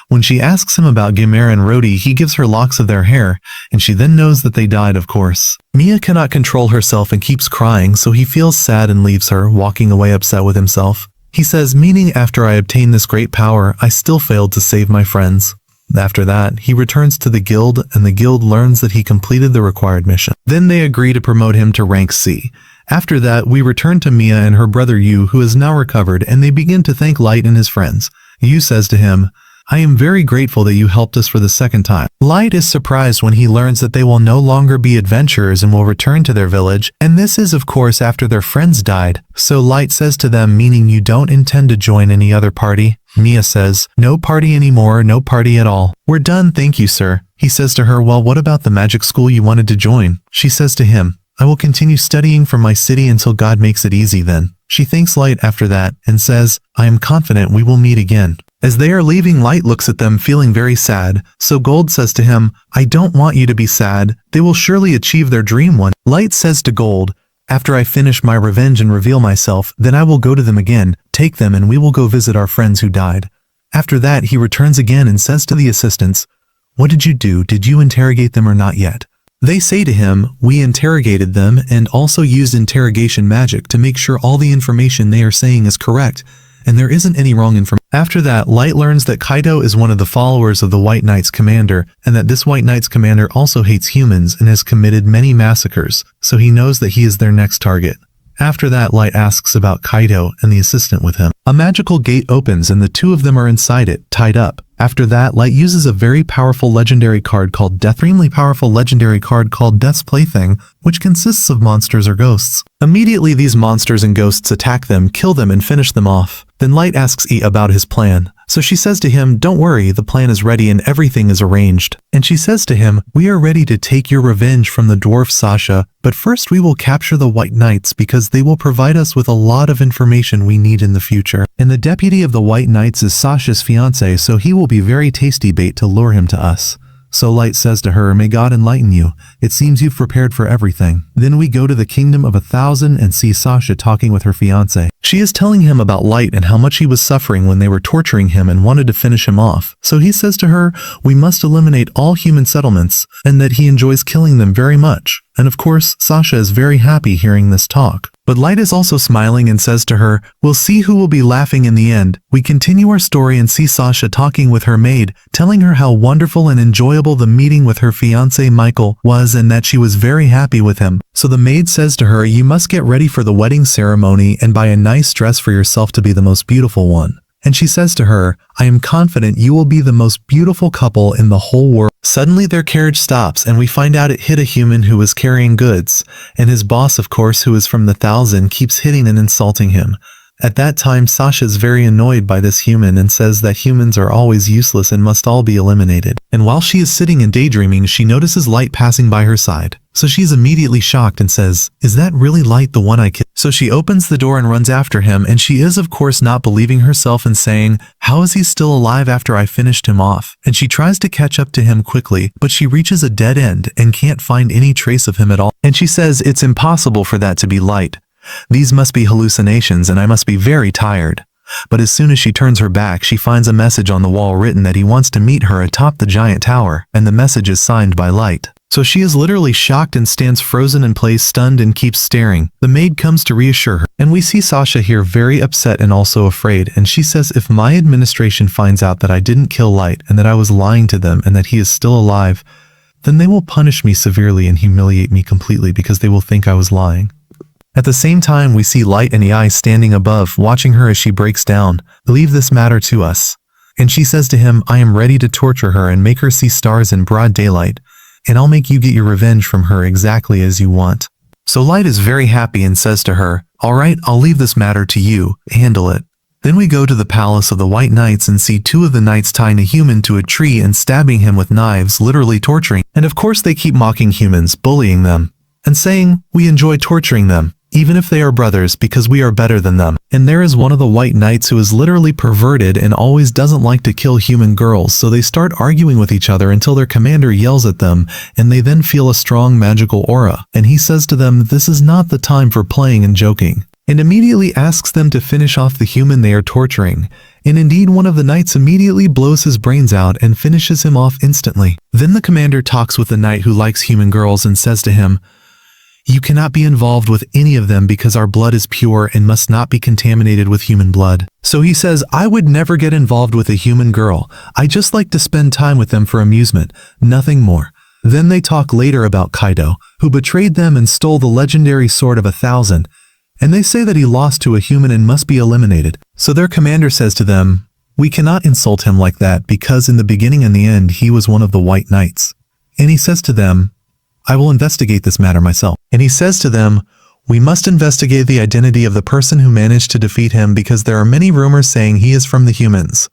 [SPEAKER 1] When she asks him about Gimera and Rody, he gives her locks of their hair, and she then knows that they died, of course. Mia cannot control herself and keeps crying, so he feels sad and leaves her, walking away upset with himself. He says, meaning after I obtained this great power, I still failed to save my friends. After that, he returns to the guild, and the guild learns that he completed the required mission. Then they agree to promote him to rank C. After that, we return to Mia and her brother Yu, who is now recovered, and they begin to thank Light and his friends. Yu says to him, I am very grateful that you helped us for the second time. Light is surprised when he learns that they will no longer be adventurers and will return to their village, and this is of course after their friends died. So Light says to them, meaning you don't intend to join any other party? Mia says, no party anymore, no party at all. We're done, thank you, sir. He says to her, well, what about the magic school you wanted to join? She says to him, I will continue studying for my city until God makes it easy then. She thanks Light after that and says, I am confident we will meet again. As they are leaving, Light looks at them feeling very sad, so Gold says to him, I don't want you to be sad, they will surely achieve their dream one. Light says to Gold, after I finish my revenge and reveal myself, then I will go to them again, take them and we will go visit our friends who died. After that, he returns again and says to the assistants, what did you do? Did you interrogate them or not yet? They say to him, we interrogated them and also used interrogation magic to make sure all the information they are saying is correct, and there isn't any wrong information. After that, Light learns that Kaito is one of the followers of the White Knight's commander, and that this White Knight's commander also hates humans and has committed many massacres, so he knows that he is their next target. After that, Light asks about Kaito and the assistant with him. A magical gate opens and the two of them are inside it, tied up. After that, Light uses a very powerful legendary card called Death's Plaything, which consists of monsters or ghosts. Immediately, these monsters and ghosts attack them, kill them, and finish them off. Then Light asks E about his plan. So she says to him, don't worry, the plan is ready and everything is arranged. And she says to him, we are ready to take your revenge from the dwarf Sasha, but first we will capture the White Knights because they will provide us with a lot of information we need in the future. And the deputy of the White Knights is Sasha's fiancé, so he will be very tasty bait to lure him to us. So Light says to her, may God enlighten you. It seems you've prepared for everything. Then we go to the Kingdom of 1,000 and see Sasha talking with her fiancé. She is telling him about Light and how much he was suffering when they were torturing him and wanted to finish him off. So he says to her, we must eliminate all human settlements, and that he enjoys killing them very much. And of course, Sasha is very happy hearing this talk. But Light is also smiling and says to her, we'll see who will be laughing in the end. We continue our story and see Sasha talking with her maid, telling her how wonderful and enjoyable the meeting with her fiancé Michael was and that she was very happy with him. So the maid says to her, you must get ready for the wedding ceremony and buy a nice dress for yourself to be the most beautiful one. And she says to her, I am confident you will be the most beautiful couple in the whole world. Suddenly their carriage stops and we find out it hit a human who was carrying goods, and his boss, of course, who is from the 1,000, keeps hitting and insulting him. At that time, Sasha is very annoyed by this human and says that humans are always useless and must all be eliminated. And while she is sitting and daydreaming, she notices Light passing by her side. So she's immediately shocked and says, is that really Light, the one I killed? So she opens the door and runs after him, and she is of course not believing herself and saying, how is he still alive after I finished him off? And she tries to catch up to him quickly, but she reaches a dead end and can't find any trace of him at all. And she says it's impossible for that to be Light. These must be hallucinations and I must be very tired. But as soon as she turns her back, she finds a message on the wall written that he wants to meet her atop the giant tower, and the message is signed by Light. So she is literally shocked and stands frozen in place, stunned, and keeps staring. The maid comes to reassure her, and we see Sasha here very upset and also afraid, and she says if my administration finds out that I didn't kill Light and that I was lying to them and that he is still alive, then they will punish me severely and humiliate me completely because they will think I was lying. At the same time, we see Light and Yaoi standing above, watching her as she breaks down. Leave this matter to us. And she says to him, I am ready to torture her and make her see stars in broad daylight, and I'll make you get your revenge from her exactly as you want. So Light is very happy and says to her, all right, I'll leave this matter to you, handle it. Then we go to the palace of the White Knights and see two of the knights tying a human to a tree and stabbing him with knives, literally torturing. And of course they keep mocking humans, bullying them, and saying, we enjoy torturing them, even if they are brothers, because we are better than them. And there is one of the White Knights who is literally perverted and always doesn't like to kill human girls, so they start arguing with each other until their commander yells at them, and they then feel a strong magical aura, and he says to them this is not the time for playing and joking, and immediately asks them to finish off the human they are torturing. And indeed one of the knights immediately blows his brains out and finishes him off instantly. Then the commander talks with the knight who likes human girls and says to him, you cannot be involved with any of them because our blood is pure and must not be contaminated with human blood. So he says, I would never get involved with a human girl. I just like to spend time with them for amusement, nothing more. Then they talk later about Kaido, who betrayed them and stole the legendary sword of 1,000, and they say that he lost to a human and must be eliminated. So their commander says to them, we cannot insult him like that because in the beginning and the end he was one of the White Knights. And he says to them, I will investigate this matter myself. And he says to them, we must investigate the identity of the person who managed to defeat him because there are many rumors saying he is from the humans.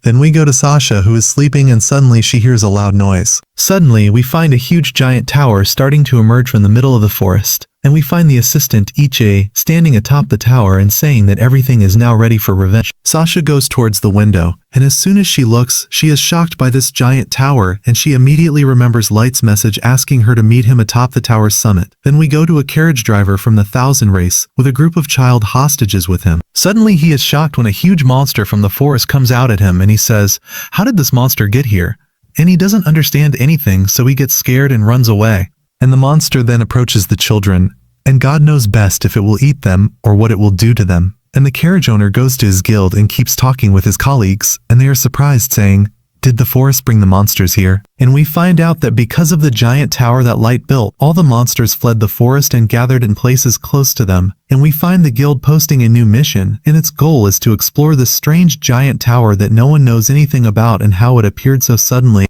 [SPEAKER 1] Then we go to Sasha, who is sleeping, and suddenly she hears a loud noise. Suddenly, we find a huge giant tower starting to emerge from the middle of the forest, and we find the assistant, Ichika, standing atop the tower and saying that everything is now ready for revenge. Sasha goes towards the window, and as soon as she looks, she is shocked by this giant tower, and she immediately remembers Light's message asking her to meet him atop the tower's summit. Then we go to a carriage driver from the 1,000 race, with a group of child hostages with him. Suddenly he is shocked when a huge monster from the forest comes out at him, and he says, how did this monster get here? And he doesn't understand anything, so he gets scared and runs away. And the monster then approaches the children, and God knows best if it will eat them or what it will do to them. And the carriage owner goes to his guild and keeps talking with his colleagues, and they are surprised, saying, did the forest bring the monsters here? And we find out that because of the giant tower that Light built, all the monsters fled the forest and gathered in places close to them. And we find the guild posting a new mission, and its goal is to explore this strange giant tower that no one knows anything about and how it appeared so suddenly.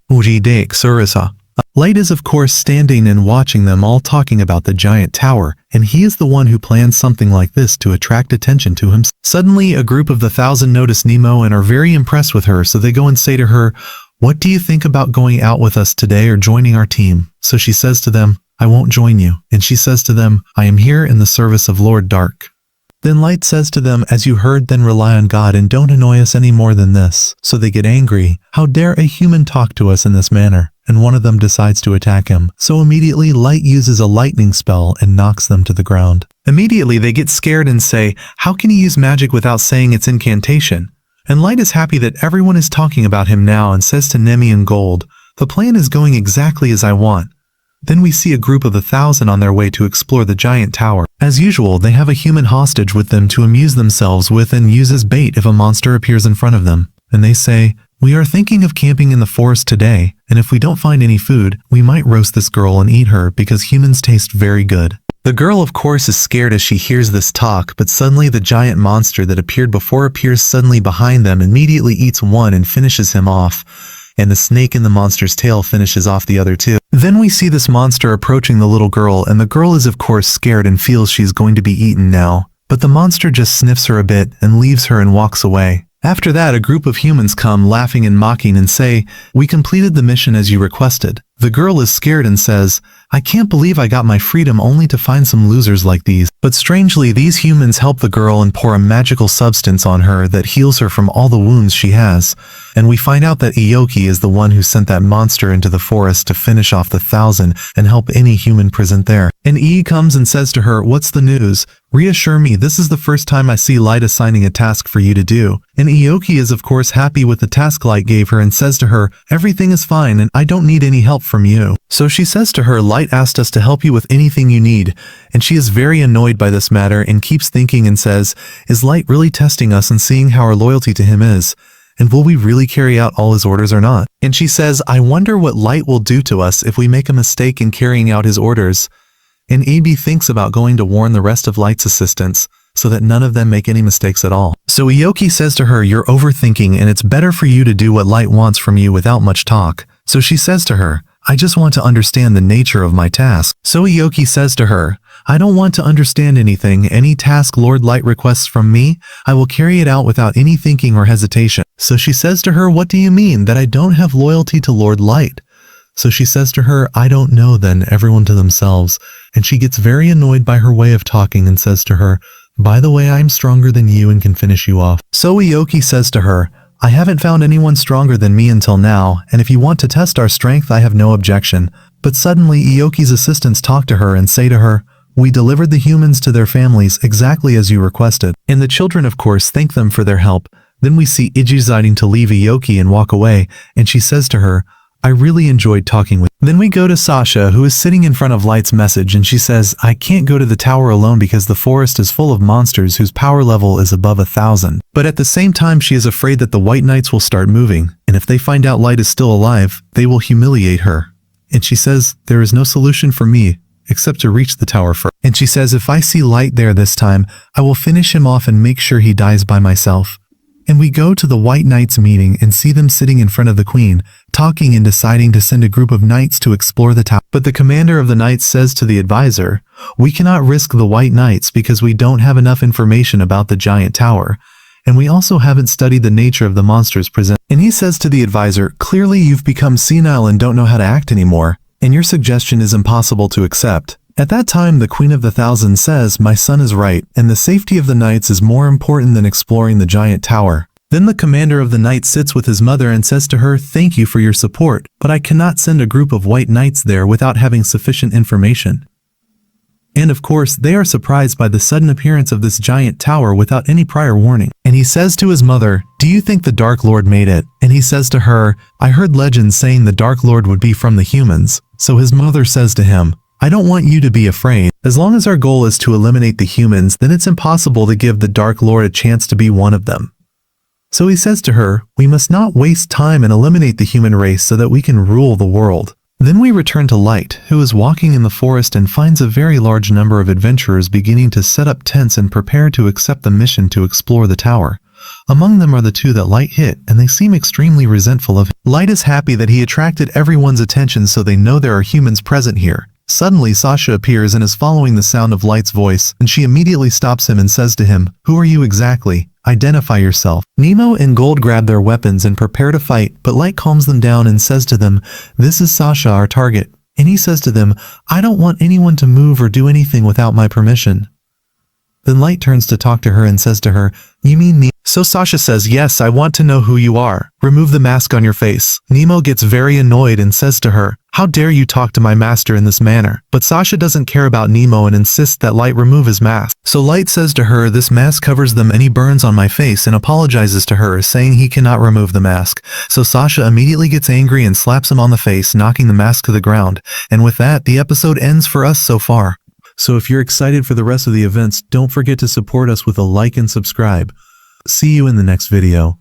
[SPEAKER 1] Light is of course standing and watching them all talking about the giant tower, and he is the one who plans something like this to attract attention to him. Suddenly, a group of the 1,000 notice Nemo and are very impressed with her, so they go and say to her, what do you think about going out with us today or joining our team? So she says to them, I won't join you. And she says to them, I am here in the service of Lord Dark. Then Light says to them, as you heard, then rely on God and don't annoy us any more than this. So they get angry. How dare a human talk to us in this manner? and one of them decides to attack him. So immediately Light uses a lightning spell and knocks them to the ground. Immediately they get scared and say, how can he use magic without saying its incantation? And Light is happy that everyone is talking about him now and says to Nemi and Gold, the plan is going exactly as I want. Then we see a group of 1,000 on their way to explore the giant tower. As usual, they have a human hostage with them to amuse themselves with and use as bait if a monster appears in front of them. And they say, we are thinking of camping in the forest today, and if we don't find any food, we might roast this girl and eat her because humans taste very good. The girl of course is scared as she hears this talk, but suddenly the giant monster that appeared before appears suddenly behind them, immediately eats one and finishes him off, and the snake in the monster's tail finishes off the other two. Then we see this monster approaching the little girl, and the girl is of course scared and feels she's going to be eaten now, but the monster just sniffs her a bit and leaves her and walks away. After that, a group of humans come laughing and mocking and say, we completed the mission as you requested. The girl is scared and says, I can't believe I got my freedom only to find some losers like these. But strangely, these humans help the girl and pour a magical substance on her that heals her from all the wounds she has. And we find out that Ioki is the one who sent that monster into the forest to finish off the 1,000 and help any human present there. And E comes and says to her, what's the news? Reassure me, this is the first time I see Light assigning a task for you to do. And Ioki is of course happy with the task Light gave her and says to her, everything is fine and I don't need any help from you. So she says to her, Light asked us to help you with anything you need. And she is very annoyed by this matter and keeps thinking and says, is Light really testing us and seeing how our loyalty to him is? And will we really carry out all his orders or not? And she says, I wonder what Light will do to us if we make a mistake in carrying out his orders. And AB thinks about going to warn the rest of Light's assistants, so that none of them make any mistakes at all. So Ioki says to her, you're overthinking and it's better for you to do what Light wants from you without much talk. So she says to her, I just want to understand the nature of my task. So Ioki says to her, I don't want to understand anything. Any task Lord Light requests from me, I will carry it out without any thinking or hesitation. So she says to her, what do you mean, that I don't have loyalty to Lord Light? So she says to her, I don't know then, everyone to themselves. And she gets very annoyed by her way of talking and says to her, by the way, I'm stronger than you and can finish you off. So Ioki says to her, I haven't found anyone stronger than me until now, and if you want to test our strength, I have no objection. But suddenly Ioki's assistants talk to her and say to her, we delivered the humans to their families exactly as you requested. And the children of course thank them for their help. Then we see Iji deciding to leave Ioki and walk away, and she says to her, I really enjoyed talking with you. Then we go to Sasha, who is sitting in front of Light's message, and she says, I can't go to the tower alone because the forest is full of monsters whose power level is above 1,000. But at the same time she is afraid that the White Knights will start moving, and if they find out Light is still alive, they will humiliate her. And she says, there is no solution for me, except to reach the tower first. And she says, if I see Light there this time, I will finish him off and make sure he dies by myself. And we go to the White Knights meeting and see them sitting in front of the Queen, talking and deciding to send a group of knights to explore the tower. But the commander of the knights says to the advisor, we cannot risk the White Knights because we don't have enough information about the giant tower, and we also haven't studied the nature of the monsters present. And he says to the advisor, clearly you've become senile and don't know how to act anymore, and your suggestion is impossible to accept. At that time, the Queen of the Thousand says, my son is right, and the safety of the knights is more important than exploring the giant tower. Then the commander of the knights sits with his mother and says to her, thank you for your support, but I cannot send a group of white knights there without having sufficient information. And of course, they are surprised by the sudden appearance of this giant tower without any prior warning. And he says to his mother, do you think the Dark Lord made it? And he says to her, I heard legends saying the Dark Lord would be from the humans. So his mother says to him, I don't want you to be afraid. As long as our goal is to eliminate the humans, then it's impossible to give the Dark Lord a chance to be one of them. So he says to her, we must not waste time and eliminate the human race so that we can rule the world. Then we return to Light, who is walking in the forest and finds a very large number of adventurers beginning to set up tents and prepare to accept the mission to explore the tower. Among them are the two that Light hit, and they seem extremely resentful of him. Light is happy that he attracted everyone's attention so they know there are humans present here. Suddenly Sasha appears and is following the sound of Light's voice, and she immediately stops him and says to him, who are you exactly? Identify yourself. Nemo and Gold grab their weapons and prepare to fight, but Light calms them down and says to them, this is Sasha, our target. And he says to them, I don't want anyone to move or do anything without my permission. Then Light turns to talk to her and says to her, "You mean Nemo?" So Sasha says, "Yes, I want to know who you are. Remove the mask on your face." Nemo gets very annoyed and says to her, "How dare you talk to my master in this manner?" But Sasha doesn't care about Nemo and insists that Light remove his mask. So Light says to her, "This mask covers the many burns on my face," and apologizes to her, saying he cannot remove the mask. So Sasha immediately gets angry and slaps him on the face, knocking the mask to the ground. And with that, the episode ends for us so far. So if you're excited for the rest of the events, don't forget to support us with a like and subscribe. See you in the next video.